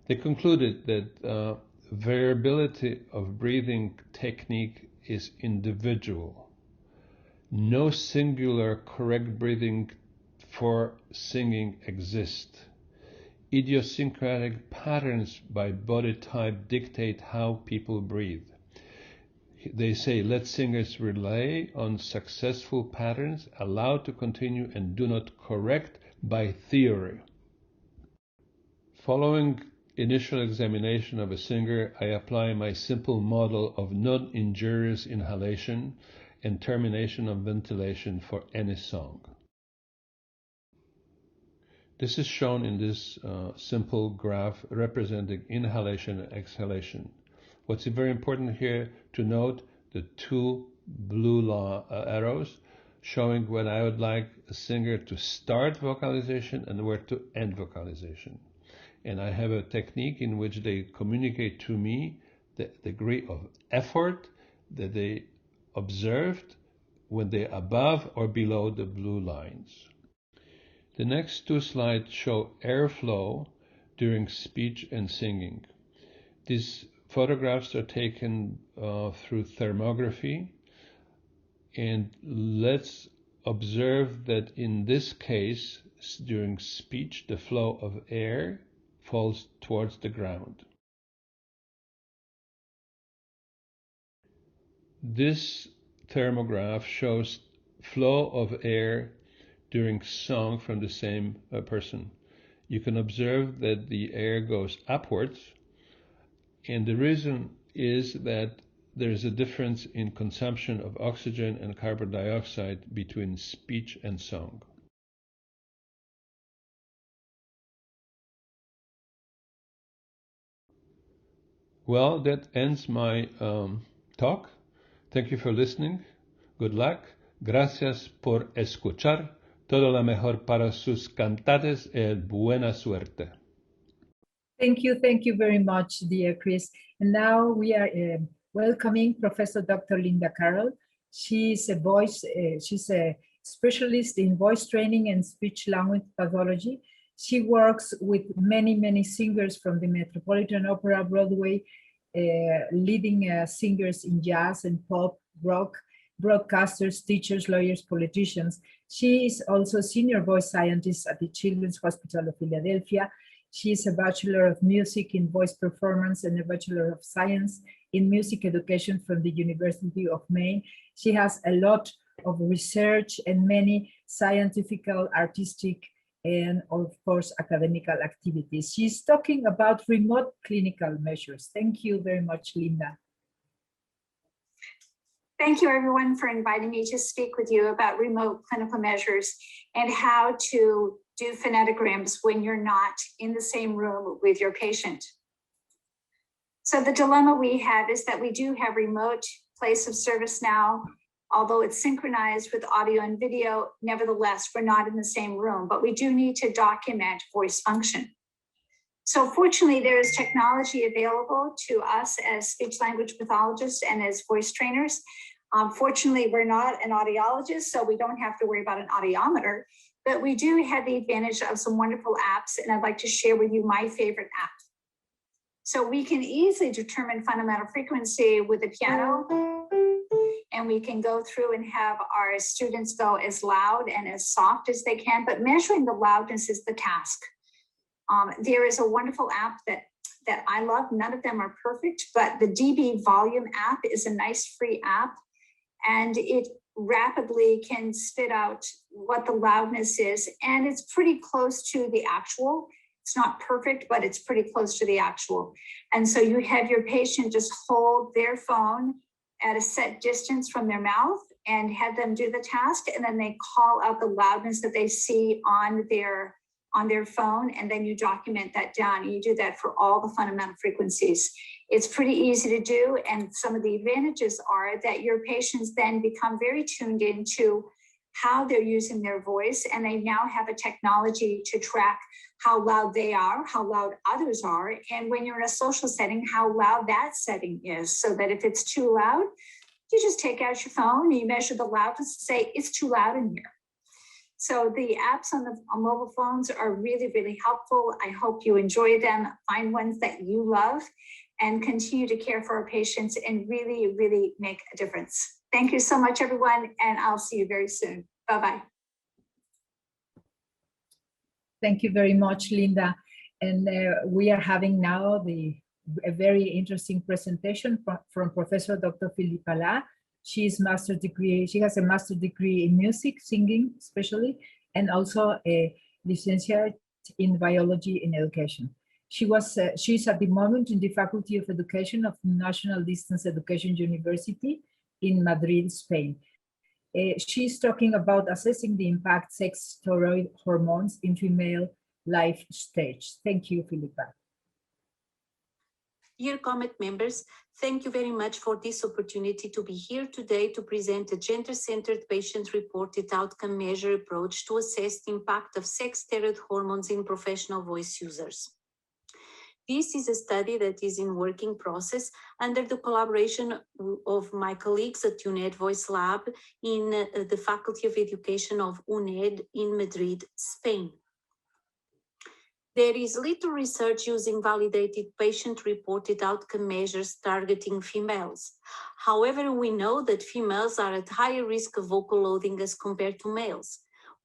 They concluded that variability of breathing technique is individual. No singular correct breathing for singing exists. Idiosyncratic patterns by body type dictate how people breathe. They say, let singers rely on successful patterns, allowed to continue, and do not correct by theory. Following initial examination of a singer, I apply my simple model of non-injurious inhalation and termination of ventilation for any song. This is shown in this simple graph representing inhalation and exhalation. What's very important here to note, the two blue arrows showing when I would like a singer to start vocalization and where to end vocalization. And I have a technique in which they communicate to me the degree of effort that they observed when they're above or below the blue lines. The next two slides show airflow during speech and singing. These photographs are taken through thermography, and let's observe that in this case, during speech, the flow of air falls towards the ground. This thermograph shows flow of air during song from the same person. You can observe that the air goes upwards, and the reason is that there is a difference in consumption of oxygen and carbon dioxide between speech and song. Well, that ends my talk. Thank you for listening. Good luck. Gracias por escuchar. Todo lo mejor para sus cantates y buena suerte. Thank you very much, dear Chris. And now we are welcoming Professor Dr. Linda Carroll. She's a specialist in voice training and speech language pathology. She works with many singers from the Metropolitan Opera, Broadway, leading singers in jazz and pop, rock, broadcasters, teachers, lawyers, politicians. She is also senior voice scientist at the Children's Hospital of Philadelphia. She is a Bachelor of Music in Voice Performance and a Bachelor of Science in Music Education from the University of Maine. She has a lot of research and many scientific, artistic, and of course, academic activities. She's talking about remote clinical measures. Thank you very much, Linda. Thank you, everyone, for inviting me to speak with you about remote clinical measures and how to do phonetograms when you're not in the same room with your patient. So the dilemma we have is that we do have remote place of service now, although it's synchronized with audio and video. Nevertheless, we're not in the same room, but we do need to document voice function. So fortunately, there is technology available to us as speech language pathologists and as voice trainers. Fortunately, we're not an audiologist, so we don't have to worry about an audiometer, but we do have the advantage of some wonderful apps, and I'd like to share with you my favorite app. So we can easily determine fundamental frequency with the piano, and we can go through and have our students go as loud and as soft as they can, but measuring the loudness is the task. There is a wonderful app that I love. None of them are perfect, but the DB Volume app is a nice free app, and it rapidly can spit out what the loudness is, and it's pretty close to the actual. It's not perfect, but it's pretty close to the actual. And so you have your patient just hold their phone at a set distance from their mouth and have them do the task, and then they call out the loudness that they see on their phone, and then you document that down. And you do that for all the fundamental frequencies. It's pretty easy to do, and some of the advantages are that your patients then become very tuned into how they're using their voice, and they now have a technology to track how loud they are, how loud others are, and when you're in a social setting, how loud that setting is, so that if it's too loud, you just take out your phone and you measure the loudness and say, it's too loud in here. So the apps on mobile phones are really, really helpful. I hope you enjoy them. Find ones that you love and continue to care for our patients and really, really make a difference. Thank you so much, everyone, and I'll see you very soon. Bye-bye. Thank you very much, Linda. And we are having now a very interesting presentation from Professor Dr. Filipa Lã. She has a master's degree in music, singing especially, and also a licentiate in biology and education. She's at the moment in the Faculty of Education of National Distance Education University in Madrid, Spain. She's talking about assessing the impact sex steroid hormones in female life stage. Thank you, Filipa. Dear CoMeT members, thank you very much for this opportunity to be here today to present a gender-centered patient-reported outcome measure approach to assess the impact of sex steroid hormones in professional voice users. This is a study that is in working process under the collaboration of my colleagues at UNED Voice Lab in the Faculty of Education of UNED in Madrid, Spain. There is little research using validated patient-reported outcome measures targeting females. However, we know that females are at higher risk of vocal loading as compared to males.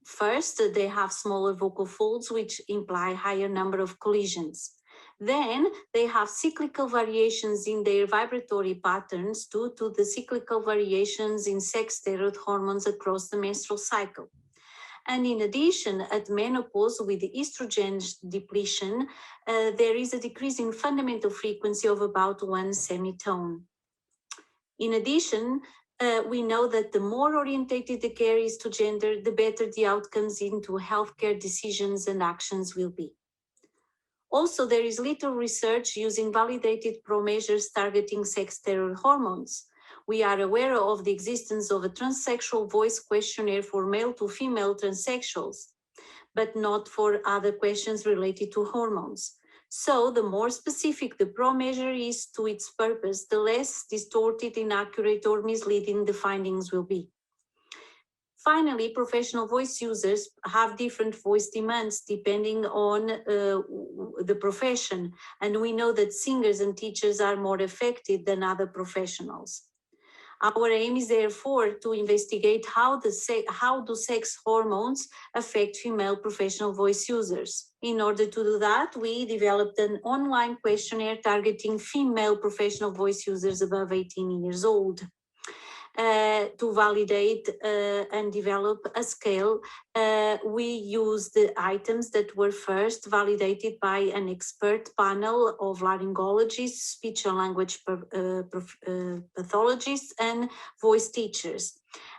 First, they have smaller vocal folds, which imply higher number of collisions. Then, they have cyclical variations in their vibratory patterns due to the cyclical variations in sex steroid hormones across the menstrual cycle. And in addition, at menopause with the estrogen depletion, there is a decrease in fundamental frequency of about 1 semitone. In addition, we know that the more orientated the care is to gender, the better the outcomes into healthcare decisions and actions will be. Also, there is little research using validated pro-measures targeting sex steroid hormones. We are aware of the existence of a transsexual voice questionnaire for male to female transsexuals, but not for other questions related to hormones. So the more specific the pro-measure is to its purpose, the less distorted, inaccurate, or misleading the findings will be. Finally, professional voice users have different voice demands depending on the profession, and we know that singers and teachers are more affected than other professionals. Our aim is therefore to investigate how do sex hormones affect female professional voice users. In order to do that, we developed an online questionnaire targeting female professional voice users above 18 years old. To validate and develop a scale, we used the items that were first validated by an expert panel of laryngologists, speech and language pathologists, and voice teachers.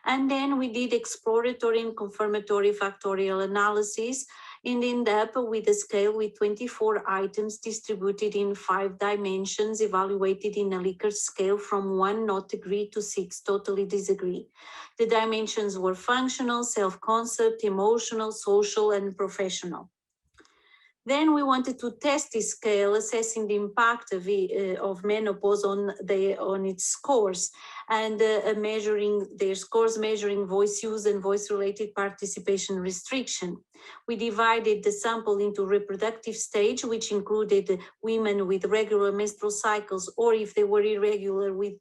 And then we did exploratory and confirmatory factorial analysis and end up with a scale with 24 items distributed in 5 dimensions, evaluated in a Likert scale from 1 not agree to 6 totally disagree. The dimensions were functional, self-concept, emotional, social, and professional. Then we wanted to test this scale, assessing the impact of menopause on its scores, and measuring their scores, measuring voice use and voice-related participation restriction. We divided the sample into reproductive stage, which included women with regular menstrual cycles, or if they were irregular with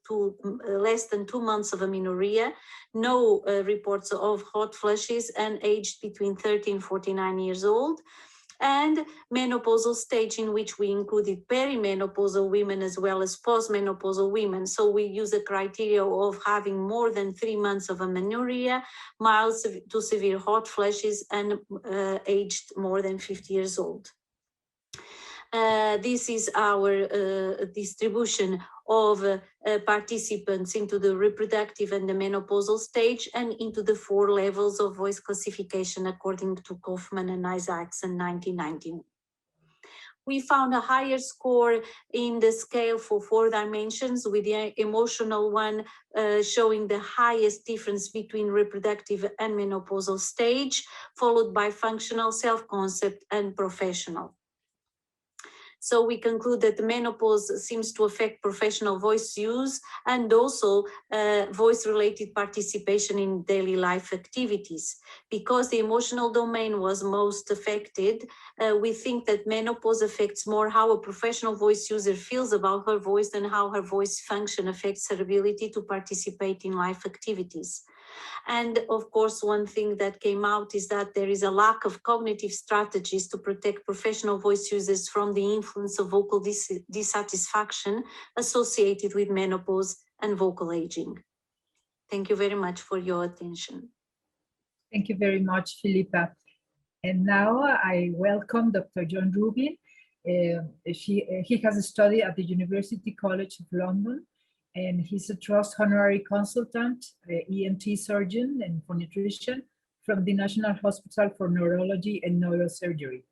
less than 2 months of amenorrhea, no reports of hot flushes, and aged between 30 and 49 years old. And menopausal stage, in which we included perimenopausal women as well as postmenopausal women. So we use a criteria of having more than 3 months of amenorrhea, mild to severe hot flushes, and aged more than 50 years old. This is our distribution of participants into the reproductive and the menopausal stage, and into the 4 levels of voice classification according to Kaufman and Isaacson 1990. We found a higher score in the scale for 4 dimensions, with the emotional one showing the highest difference between reproductive and menopausal stage, followed by functional, self-concept, and professional. So we conclude that the menopause seems to affect professional voice use and also voice-related participation in daily life activities. Because the emotional domain was most affected, we think that menopause affects more how a professional voice user feels about her voice than how her voice function affects her ability to participate in life activities. And of course, one thing that came out is that there is a lack of cognitive strategies to protect professional voice users from the influence of vocal dissatisfaction associated with menopause and vocal aging. Thank you very much for your attention. Thank you very much, Filipa. And now I welcome Dr. John Rubin. He has studied at the University College of London, and he's a trust honorary consultant, ENT surgeon and phoniatrician from the National Hospital for Neurology and Neurosurgery.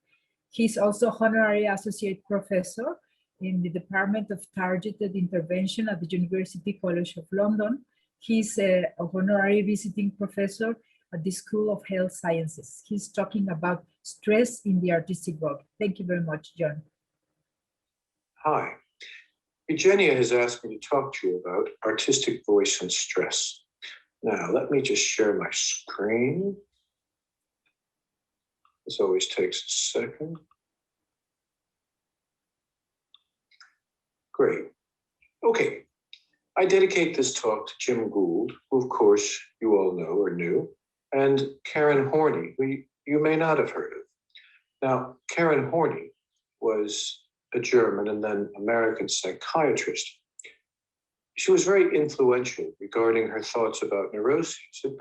He's also honorary associate professor in the Department of Targeted Intervention at the University College of London. He's a honorary visiting professor at the School of Health Sciences. He's talking about stress in the artistic voice. Thank you very much, John. Hi. Eugenia has asked me to talk to you about artistic voice and stress. Now, let me just share my screen. This always takes a second. Great. Okay. I dedicate this talk to Jim Gould, who of course you all know or knew, and Karen Horney, who you may not have heard of. Now, Karen Horney was a German and then American psychiatrist. She was very influential regarding her thoughts about neuroses, in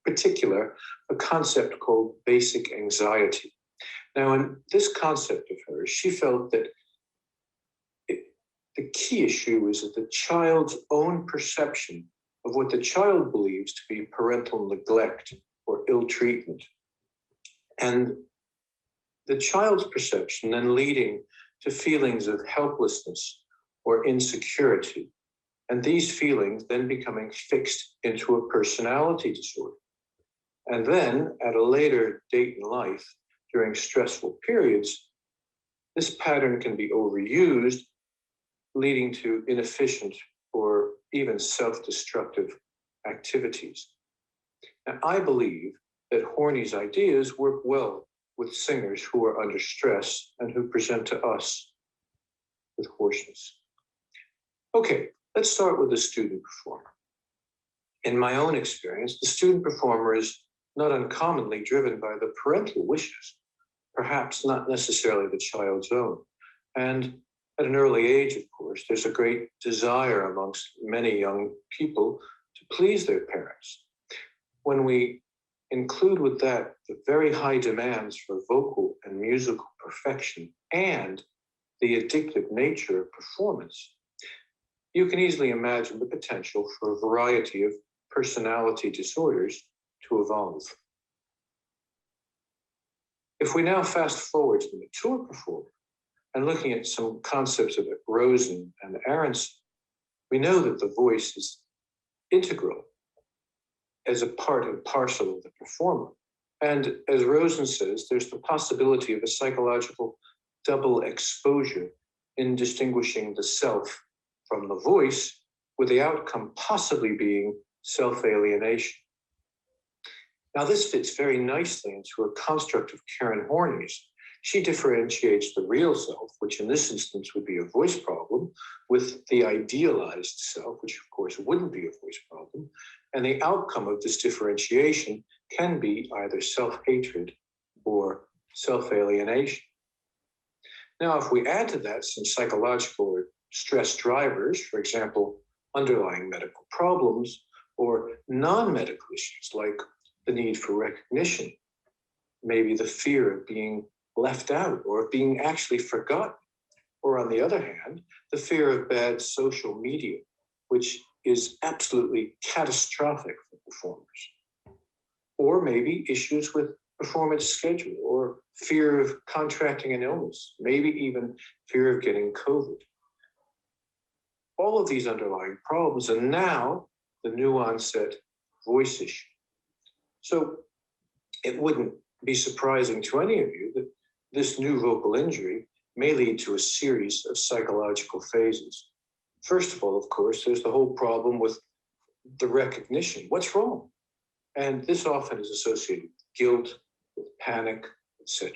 particular, a concept called basic anxiety. Now, in this concept of hers, she felt that the key issue is that the child's own perception of what the child believes to be parental neglect or ill treatment, and the child's perception then leading to feelings of helplessness or insecurity, and these feelings then becoming fixed into a personality disorder. And then at a later date in life, during stressful periods, this pattern can be overused, leading to inefficient or even self-destructive activities. Now, I believe that Horney's ideas work well with singers who are under stress and who present to us with hoarseness. Okay, let's start with the student performer. In my own experience, the student performer is not uncommonly driven by the parental wishes, perhaps not necessarily the child's own. And at an early age, of course, there's a great desire amongst many young people to please their parents. When we include with that the very high demands for vocal and musical perfection and the addictive nature of performance, you can easily imagine the potential for a variety of personality disorders to evolve. If we now fast forward to the mature performer and looking at some concepts of Rosen and Aronson, we know that the voice is integral as a part and parcel of the performer. And as Rosen says, there's the possibility of a psychological double exposure in distinguishing the self from the voice, with the outcome possibly being self-alienation. Now, this fits very nicely into a construct of Karen Horney's. She differentiates the real self, which in this instance would be a voice problem, with the idealized self, which of course wouldn't be a voice problem. And the outcome of this differentiation can be either self-hatred or self-alienation. Now, if we add to that some psychological or stress drivers, for example, underlying medical problems or non-medical issues like the need for recognition, maybe the fear of being left out or of being actually forgotten, or on the other hand, the fear of bad social media, which is absolutely catastrophic for performers, or maybe issues with performance schedule or fear of contracting an illness, maybe even fear of getting COVID. All of these underlying problems, and now the new onset voice issue. So it wouldn't be surprising to any of you that this new vocal injury may lead to a series of psychological phases. First of all, of course, there's the whole problem with the recognition. What's wrong? And this often is associated with guilt, with panic, etc.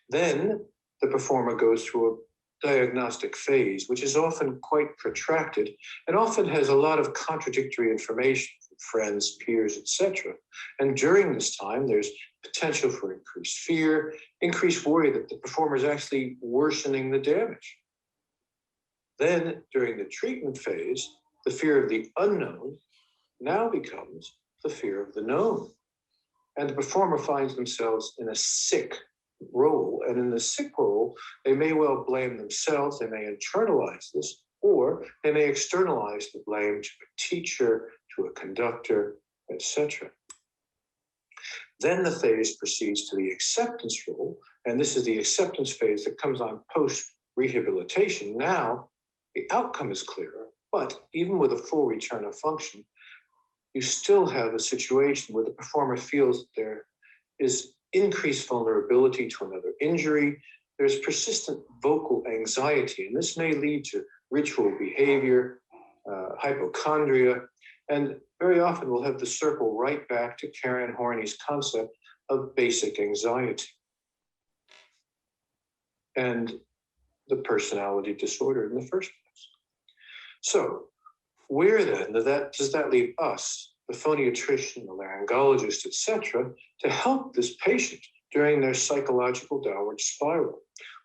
Then the performer goes through a diagnostic phase, which is often quite protracted and often has a lot of contradictory information from friends, peers, etc. And during this time, there's potential for increased fear, increased worry that the performer is actually worsening the damage. Then during the treatment phase, the fear of the unknown now becomes the fear of the known. And the performer finds themselves in a sick role. And in the sick role, they may well blame themselves, they may internalize this, or they may externalize the blame to a teacher, to a conductor, etc. Then the phase proceeds to the acceptance role, and this is the acceptance phase that comes on post-rehabilitation. Now, the outcome is clearer, but even with a full return of function, you still have a situation where the performer feels that there is increased vulnerability to another injury. There's persistent vocal anxiety, and this may lead to ritual behavior, hypochondria, and very often we'll have the circle right back to Karen Horney's concept of basic anxiety and the personality disorder in the first place. So where then does that leave us, the phoniatrician, the laryngologist, etc., to help this patient during their psychological downward spiral?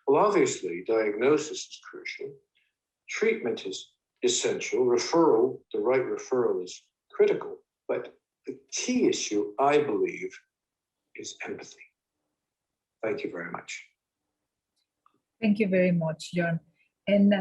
Well, obviously, diagnosis is crucial. Treatment is essential. Referral, the right referral is critical. But the key issue, I believe, is empathy. Thank you very much. Thank you very much, John. And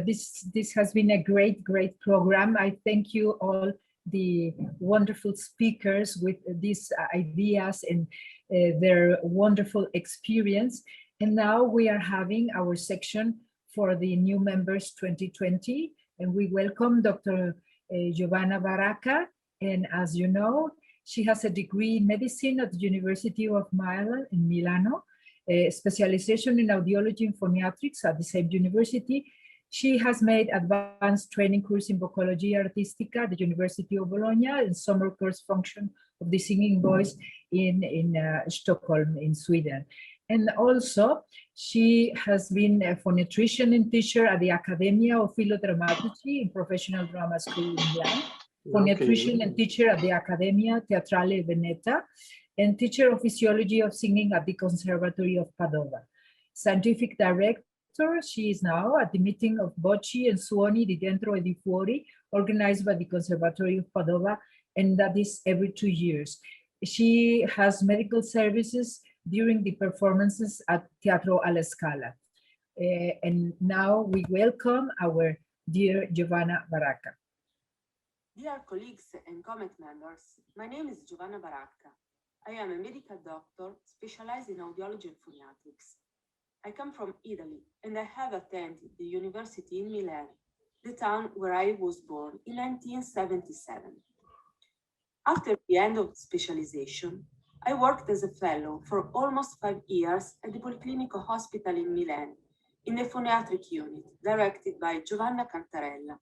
this has been a great program. I thank you all the wonderful speakers with these ideas and their wonderful experience. And now we are having our section for the new members 2020, and we welcome Dr. Giovanna Baracca. And as you know, she has a degree in medicine at the University of Milan in Milano, a specialization in audiology and phoniatrics at the same university. She has made advanced training course in vocology artistica at the University of Bologna and summer course function of the singing voice in Stockholm in Sweden. And also she has been a phoniatrician and teacher at the Accademia of Filodrammatici in Professional Drama School in Milan, phoniatrician and teacher at the Accademia Teatrale Veneta, and teacher of physiology of singing at the Conservatory of Padova. Scientific director, she is now at the meeting of Voci and Suoni di Dentro e di Fuori, organized by the Conservatory of Padova, and that is every 2 years. She has medical services during the performances at Teatro alla Scala. And now we welcome our dear Giovanna Baracca. Dear colleagues and CoMeT members, my name is Giovanna Baracca. I am a medical doctor specialized in audiology and phoniatrics. I come from Italy and I have attended the university in Milan, the town where I was born in 1977. After the end of specialization, I worked as a fellow for almost 5 years at the Policlinico Hospital in Milan, in the phoniatric unit directed by Giovanna Cantarella.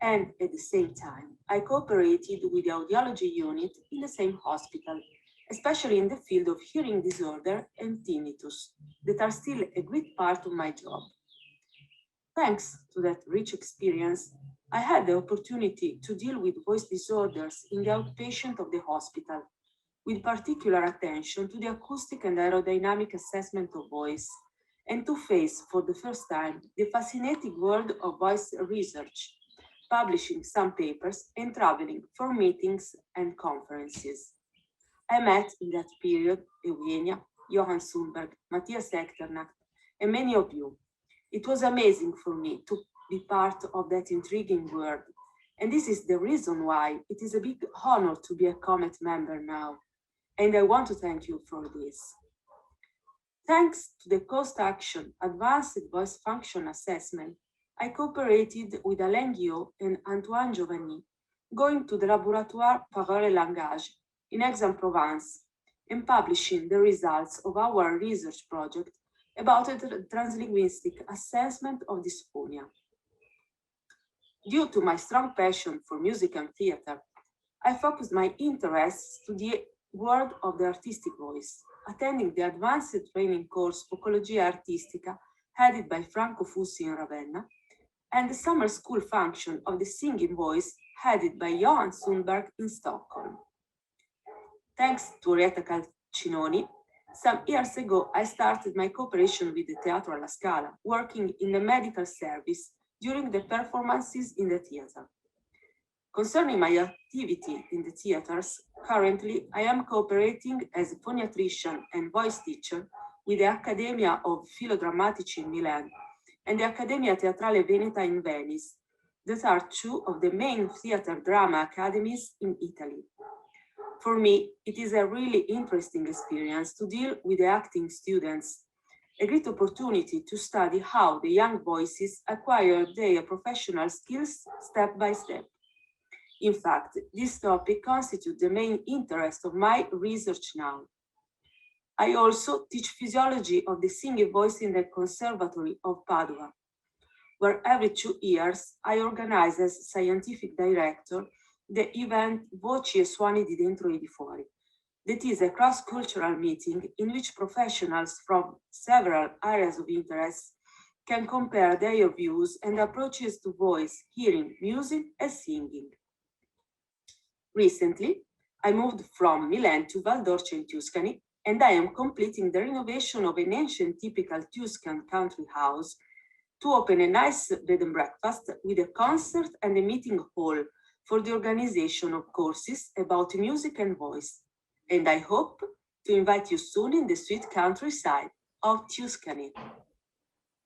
And at the same time, I cooperated with the audiology unit in the same hospital, especially in the field of hearing disorder and tinnitus, that are still a great part of my job. Thanks to that rich experience, I had the opportunity to deal with voice disorders in the outpatient of the hospital, with particular attention to the acoustic and aerodynamic assessment of voice, and to face for the first time the fascinating world of voice research, publishing some papers and traveling for meetings and conferences. I met in that period Eugenia, Johan Sundberg, Matthias Echternach, and many of you. It was amazing for me to be part of that intriguing world, and this is the reason why it is a big honor to be a CoMeT member now, and I want to thank you for this. Thanks to the post-action advanced voice function assessment, I cooperated with Alain Guillot and Antoine Giovanni, going to the Laboratoire Parole et Langage in Aix-en-Provence and publishing the results of our research project about a translinguistic assessment of dysphonia. Due to my strong passion for music and theater, I focused my interests to the world of the artistic voice, attending the advanced training course Vocologia Artistica headed by Franco Fussi in Ravenna, and the summer school function of the singing voice headed by Johan Sundberg in Stockholm. Thanks to Orietta Calcinoni, some years ago I started my cooperation with the Teatro alla Scala, working in the medical service during the performances in the theater. Concerning my activity in the theaters, currently I am cooperating as a phoniatrician and voice teacher with the Accademia of Filodrammatici in Milan and the Accademia Teatrale Veneta in Venice, that are two of the main theater drama academies in Italy. For me, it is a really interesting experience to deal with the acting students, a great opportunity to study how the young voices acquire their professional skills step by step. In fact, this topic constitutes the main interest of my research now. I also teach physiology of the singing voice in the Conservatory of Padua, where every 2 years I organize as scientific director the event Voci e Suoni di Dentro e di Fuori. That is a cross-cultural meeting in which professionals from several areas of interest can compare their views and approaches to voice, hearing, music, and singing. Recently, I moved from Milan to Val d'Orcia in Tuscany, and I am completing the renovation of an ancient typical Tuscan country house to open a nice bed and breakfast with a concert and a meeting hall for the organization of courses about music and voice. And I hope to invite you soon in the sweet countryside of Tuscany.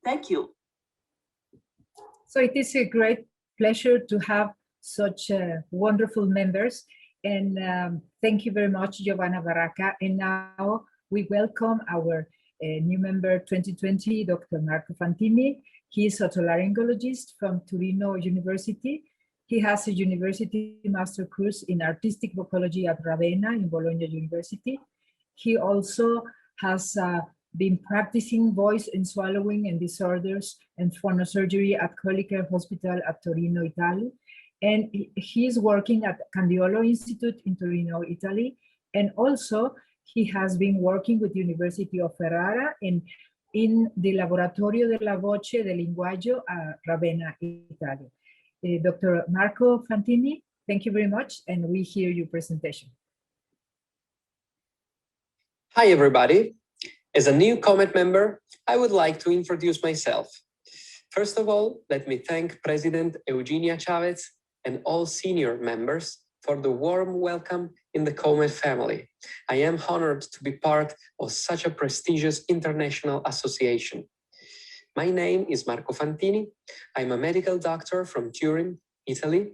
Thank you. So it is a great pleasure to have such wonderful members. And thank you very much, Giovanna Baracca. And now we welcome our new member 2020, Dr. Marco Fantini. He is a otolaryngologist from Torino University. He has a university master course in artistic vocology at Ravenna in Bologna University. He also has been practicing voice and swallowing and disorders and phonosurgery at Colliker Hospital at Torino, Italy. And he is working at Candiolo Institute in Torino, Italy. And also he has been working with the University of Ferrara in the Laboratorio della Voce del Linguaggio at Ravenna, Italy. Dr. Marco Fantini, thank you very much, and we hear your presentation. Hi, everybody. As a new CoMeT member, I would like to introduce myself. First of all, let me thank President Eugenia Chávez and all senior members for the warm welcome in the CoMeT family. I am honored to be part of such a prestigious international association. My name is Marco Fantini. I'm a medical doctor from Turin, Italy.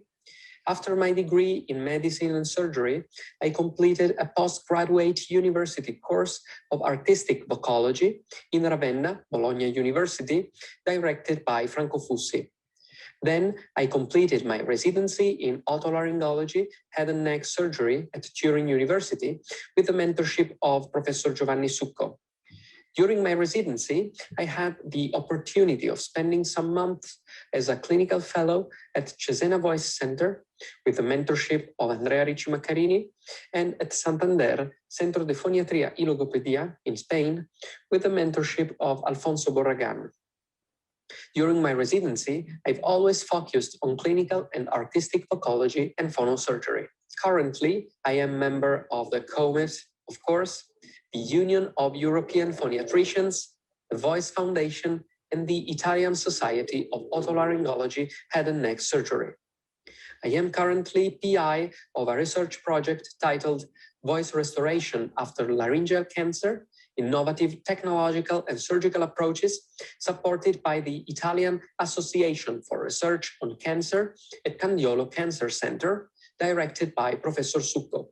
After my degree in medicine and surgery, I completed a postgraduate university course of artistic vocology in Ravenna, Bologna University, directed by Franco Fussi. Then I completed my residency in otolaryngology, head and neck surgery at Turin University with the mentorship of Professor Giovanni Succo. During my residency, I had the opportunity of spending some months as a clinical fellow at Cesena Voice Center with the mentorship of Andrea Ricci-Maccarini, and at Santander Centro de Foniatría y Logopedia in Spain with the mentorship of Alfonso Borragan. During my residency, I've always focused on clinical and artistic vocology and phonosurgery. Currently, I am member of the CoMeT, of course, the Union of European Phoniatricians, the Voice Foundation, and the Italian Society of Otolaryngology Head and Neck Surgery. I am currently PI of a research project titled Voice Restoration After Laryngeal Cancer, Innovative Technological and Surgical Approaches, supported by the Italian Association for Research on Cancer at Candiolo Cancer Center, directed by Professor Succo.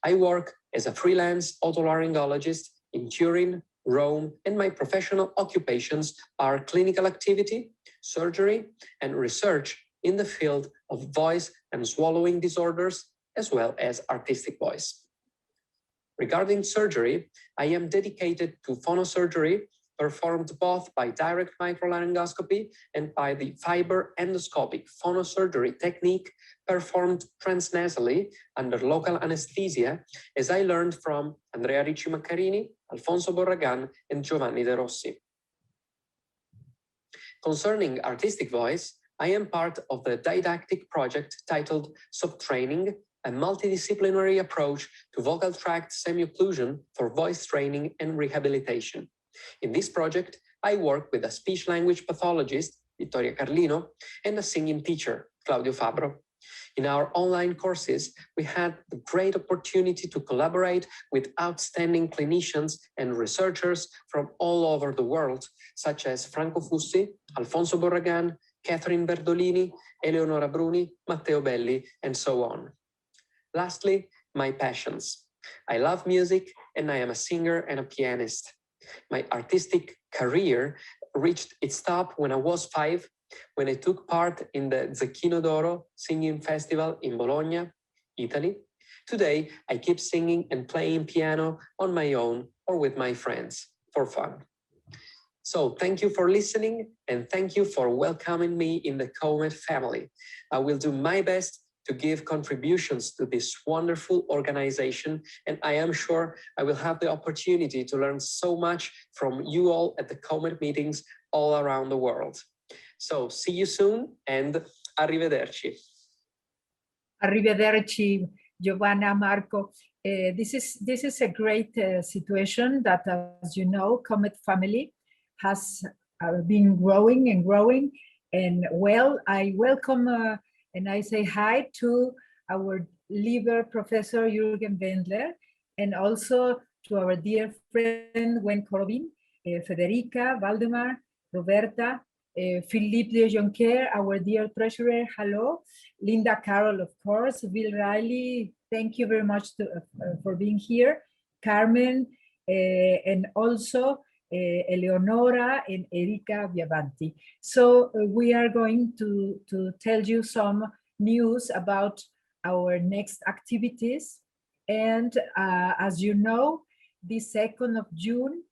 I work as a freelance otolaryngologist in Turin, Rome, and my professional occupations are clinical activity, surgery, and research in the field of voice and swallowing disorders, as well as artistic voice. Regarding surgery, I am dedicated to phonosurgery, performed both by direct microlaryngoscopy and by the fiber endoscopic phonosurgery technique performed transnasally under local anesthesia, as I learned from Andrea Ricci-Maccarini, Alfonso Borragan, and Giovanni De Rossi. Concerning artistic voice, I am part of the didactic project titled Subtraining, a multidisciplinary approach to vocal tract semi-occlusion for voice training and rehabilitation. In this project, I work with a speech-language pathologist, Vittoria Carlino, and a singing teacher, Claudio Fabro. In our online courses, we had the great opportunity to collaborate with outstanding clinicians and researchers from all over the world, such as Franco Fussi, Alfonso Borragan, Katrin Verdolini, Eleonora Bruni, Matteo Belli, and so on. Lastly, my passions. I love music, and I am a singer and a pianist. My artistic career reached its top when I was 5, when I took part in the Zecchino d'Oro singing festival in Bologna, Italy. Today, I keep singing and playing piano on my own or with my friends for fun. So thank you for listening, and thank you for welcoming me in the CoMeT family. I will do my best to give contributions to this wonderful organization, and I am sure I will have the opportunity to learn so much from you all at the CoMeT meetings all around the world. So see you soon, and arrivederci. Arrivederci, Giovanna, Marco. This is a great situation that, as you know, CoMeT family has been growing and growing. And well, I welcome and I say hi to our Lieber Professor Jürgen Wendler, and also to our dear friend Gwen Corobin, Federica, Valdemar, Roberta, Philippe de Jonker, our dear treasurer, hello, Linda Carroll, of course, Bill Riley, thank you very much for being here, Carmen, and also Eleonora and Erika Viavanti. So we are going to tell you some news about our next activities. And as you know, the 2nd of June,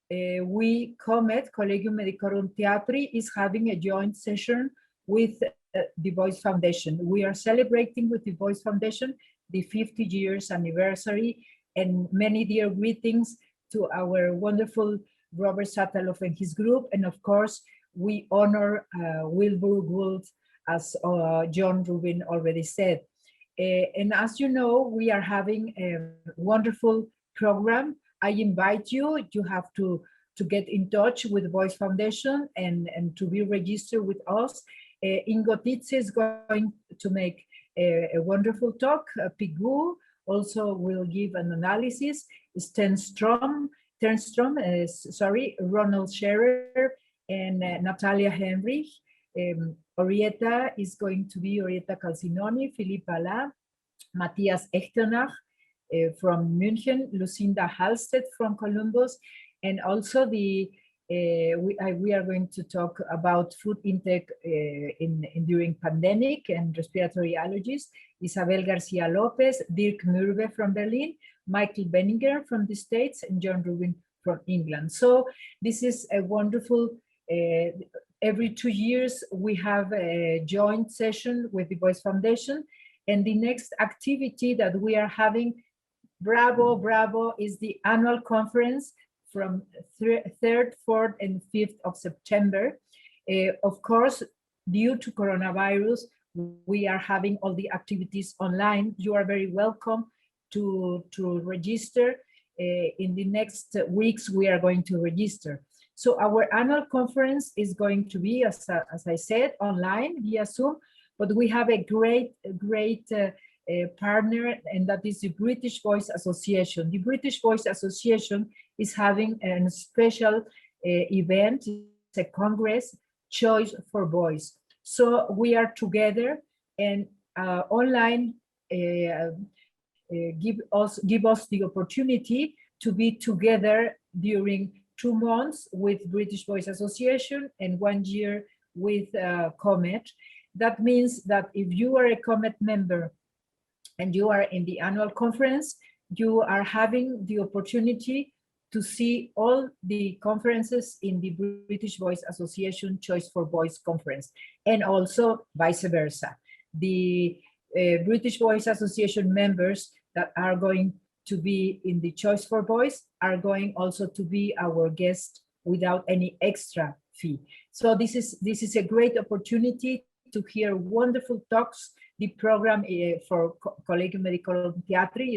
we, CoMeT, Collegium Medicorum Theatri, is having a joint session with the Voice Foundation. We are celebrating with the Voice Foundation the 50 years anniversary, and many dear greetings to our wonderful Robert Sataloff and his group. And of course, we honor Wilbur Gould, as John Rubin already said. And as you know, we are having a wonderful program. I invite you, you have to get in touch with the Voice Foundation and to be registered with us. Ingo Titz is going to make a wonderful talk. Pigu also will give an analysis. Ronald Scherer, and Natalia Henrich, Orietta is going to be Orietta Calzinoni, Filipa Lã, Matthias Echternach from München, Lucinda Halstead from Columbus, and also we are going to talk about food intake during pandemic and respiratory allergies. Isabel García-López, Dirk Mürbe from Berlin, Michael Benninger from the States, and John Rubin from England. So this is a wonderful, every 2 years we have a joint session with the Voice Foundation, and the next activity that we are having, bravo, bravo, is the annual conference from 3rd, 4th, and 5th of September. Of course, due to coronavirus, we are having all the activities online. You are very welcome to register. In the next weeks, we are going to register. So our annual conference is going to be, as I said, online via Zoom, but we have a great partner, and that is the British Voice Association. The British Voice Association is having a special event, it's a congress, Choice for Voice. So we are together, and online give us the opportunity to be together during 2 months with British Voice Association and 1 year with CoMeT. That means that if you are a CoMeT member and you are in the annual conference, you are having the opportunity to see all the conferences in the British Voice Association Choice for Voice conference, and also vice versa. The British Voice Association members that are going to be in the Choice for Voice are going also to be our guests without any extra fee. So this is a great opportunity to hear wonderful talks. The program for Collegium Medicorum Theatri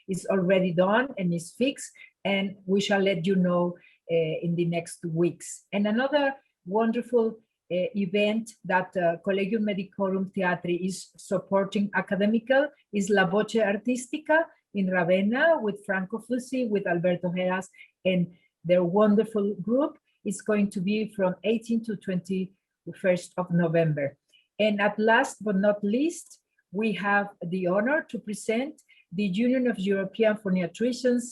is already done and is fixed, and we shall let you know in the next weeks. And another wonderful event that Collegium Medicorum Theatri is supporting academical is La Voce Artistica in Ravenna with Franco Fusi, with Alberto Heras, and their wonderful group. Is going to be from 18 to 21st of November. And at last but not least, we have the honor to present the Union of European Phoniatricians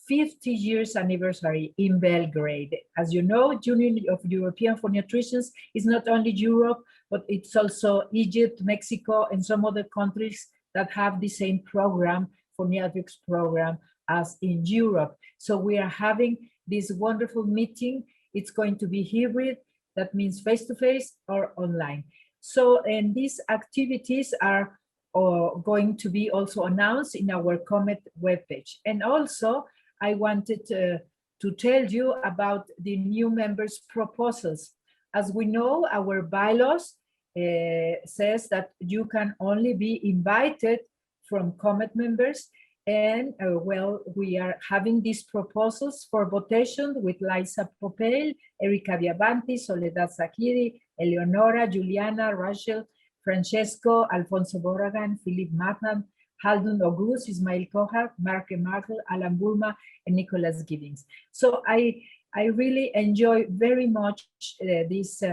50 years anniversary in Belgrade. As you know, Union of European Phoniatricians is not only Europe, but it's also Egypt, Mexico, and some other countries that have the same program, phoniatrics program, as in Europe. So we are having this wonderful meeting. It's going to be hybrid, that means face-to-face or online. So, and these activities are going to be also announced in our CoMeT webpage. And also, I wanted to tell you about the new members' proposals. As we know, our bylaws says that you can only be invited from CoMeT members. And well, we are having these proposals for votation with Liza Popel, Erika Viavanti, Soledad Zakiri, Eleonora, Juliana, Rachel, Francesco, Alfonso Borragan, Philippe Martin, Haldun August, Ismail Kohar, Mark Markel, Alan Burma, and Nicholas Giddings. So I really enjoy very much this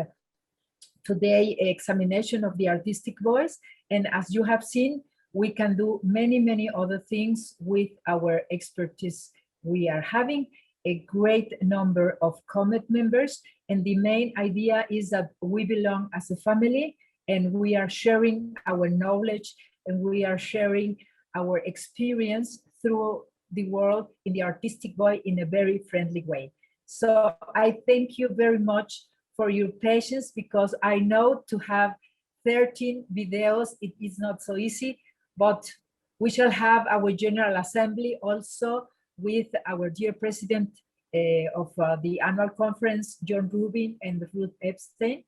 today examination of the artistic voice. And as you have seen, we can do many, many other things with our expertise. We are having a great number of CoMeT members, and the main idea is that we belong as a family, and we are sharing our knowledge, and we are sharing our experience through the world in the artistic voice in a very friendly way. So I thank you very much for your patience, because I know to have 13 videos, it is not so easy. But we shall have our General Assembly also with our dear President of the annual conference, John Rubin and Ruth Epstein,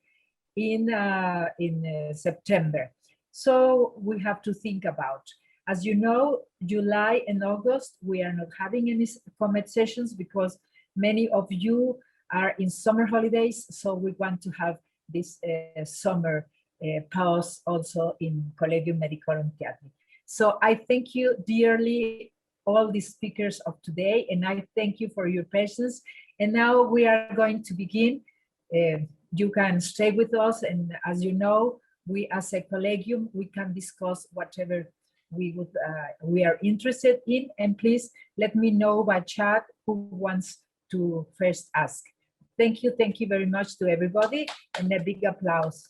in September. So we have to think about. As you know, July and August, we are not having any CoMeT sessions because many of you are in summer holidays. So we want to have this summer pause also in Collegium Medicorum Theatri. So I thank you dearly, all the speakers of today, and I thank you for your patience. And now we are going to begin you can stay with us, and as you know, we as a collegium, we can discuss whatever we are interested in, and please let me know by chat who wants to first ask. Thank you very much to everybody, and a big applause.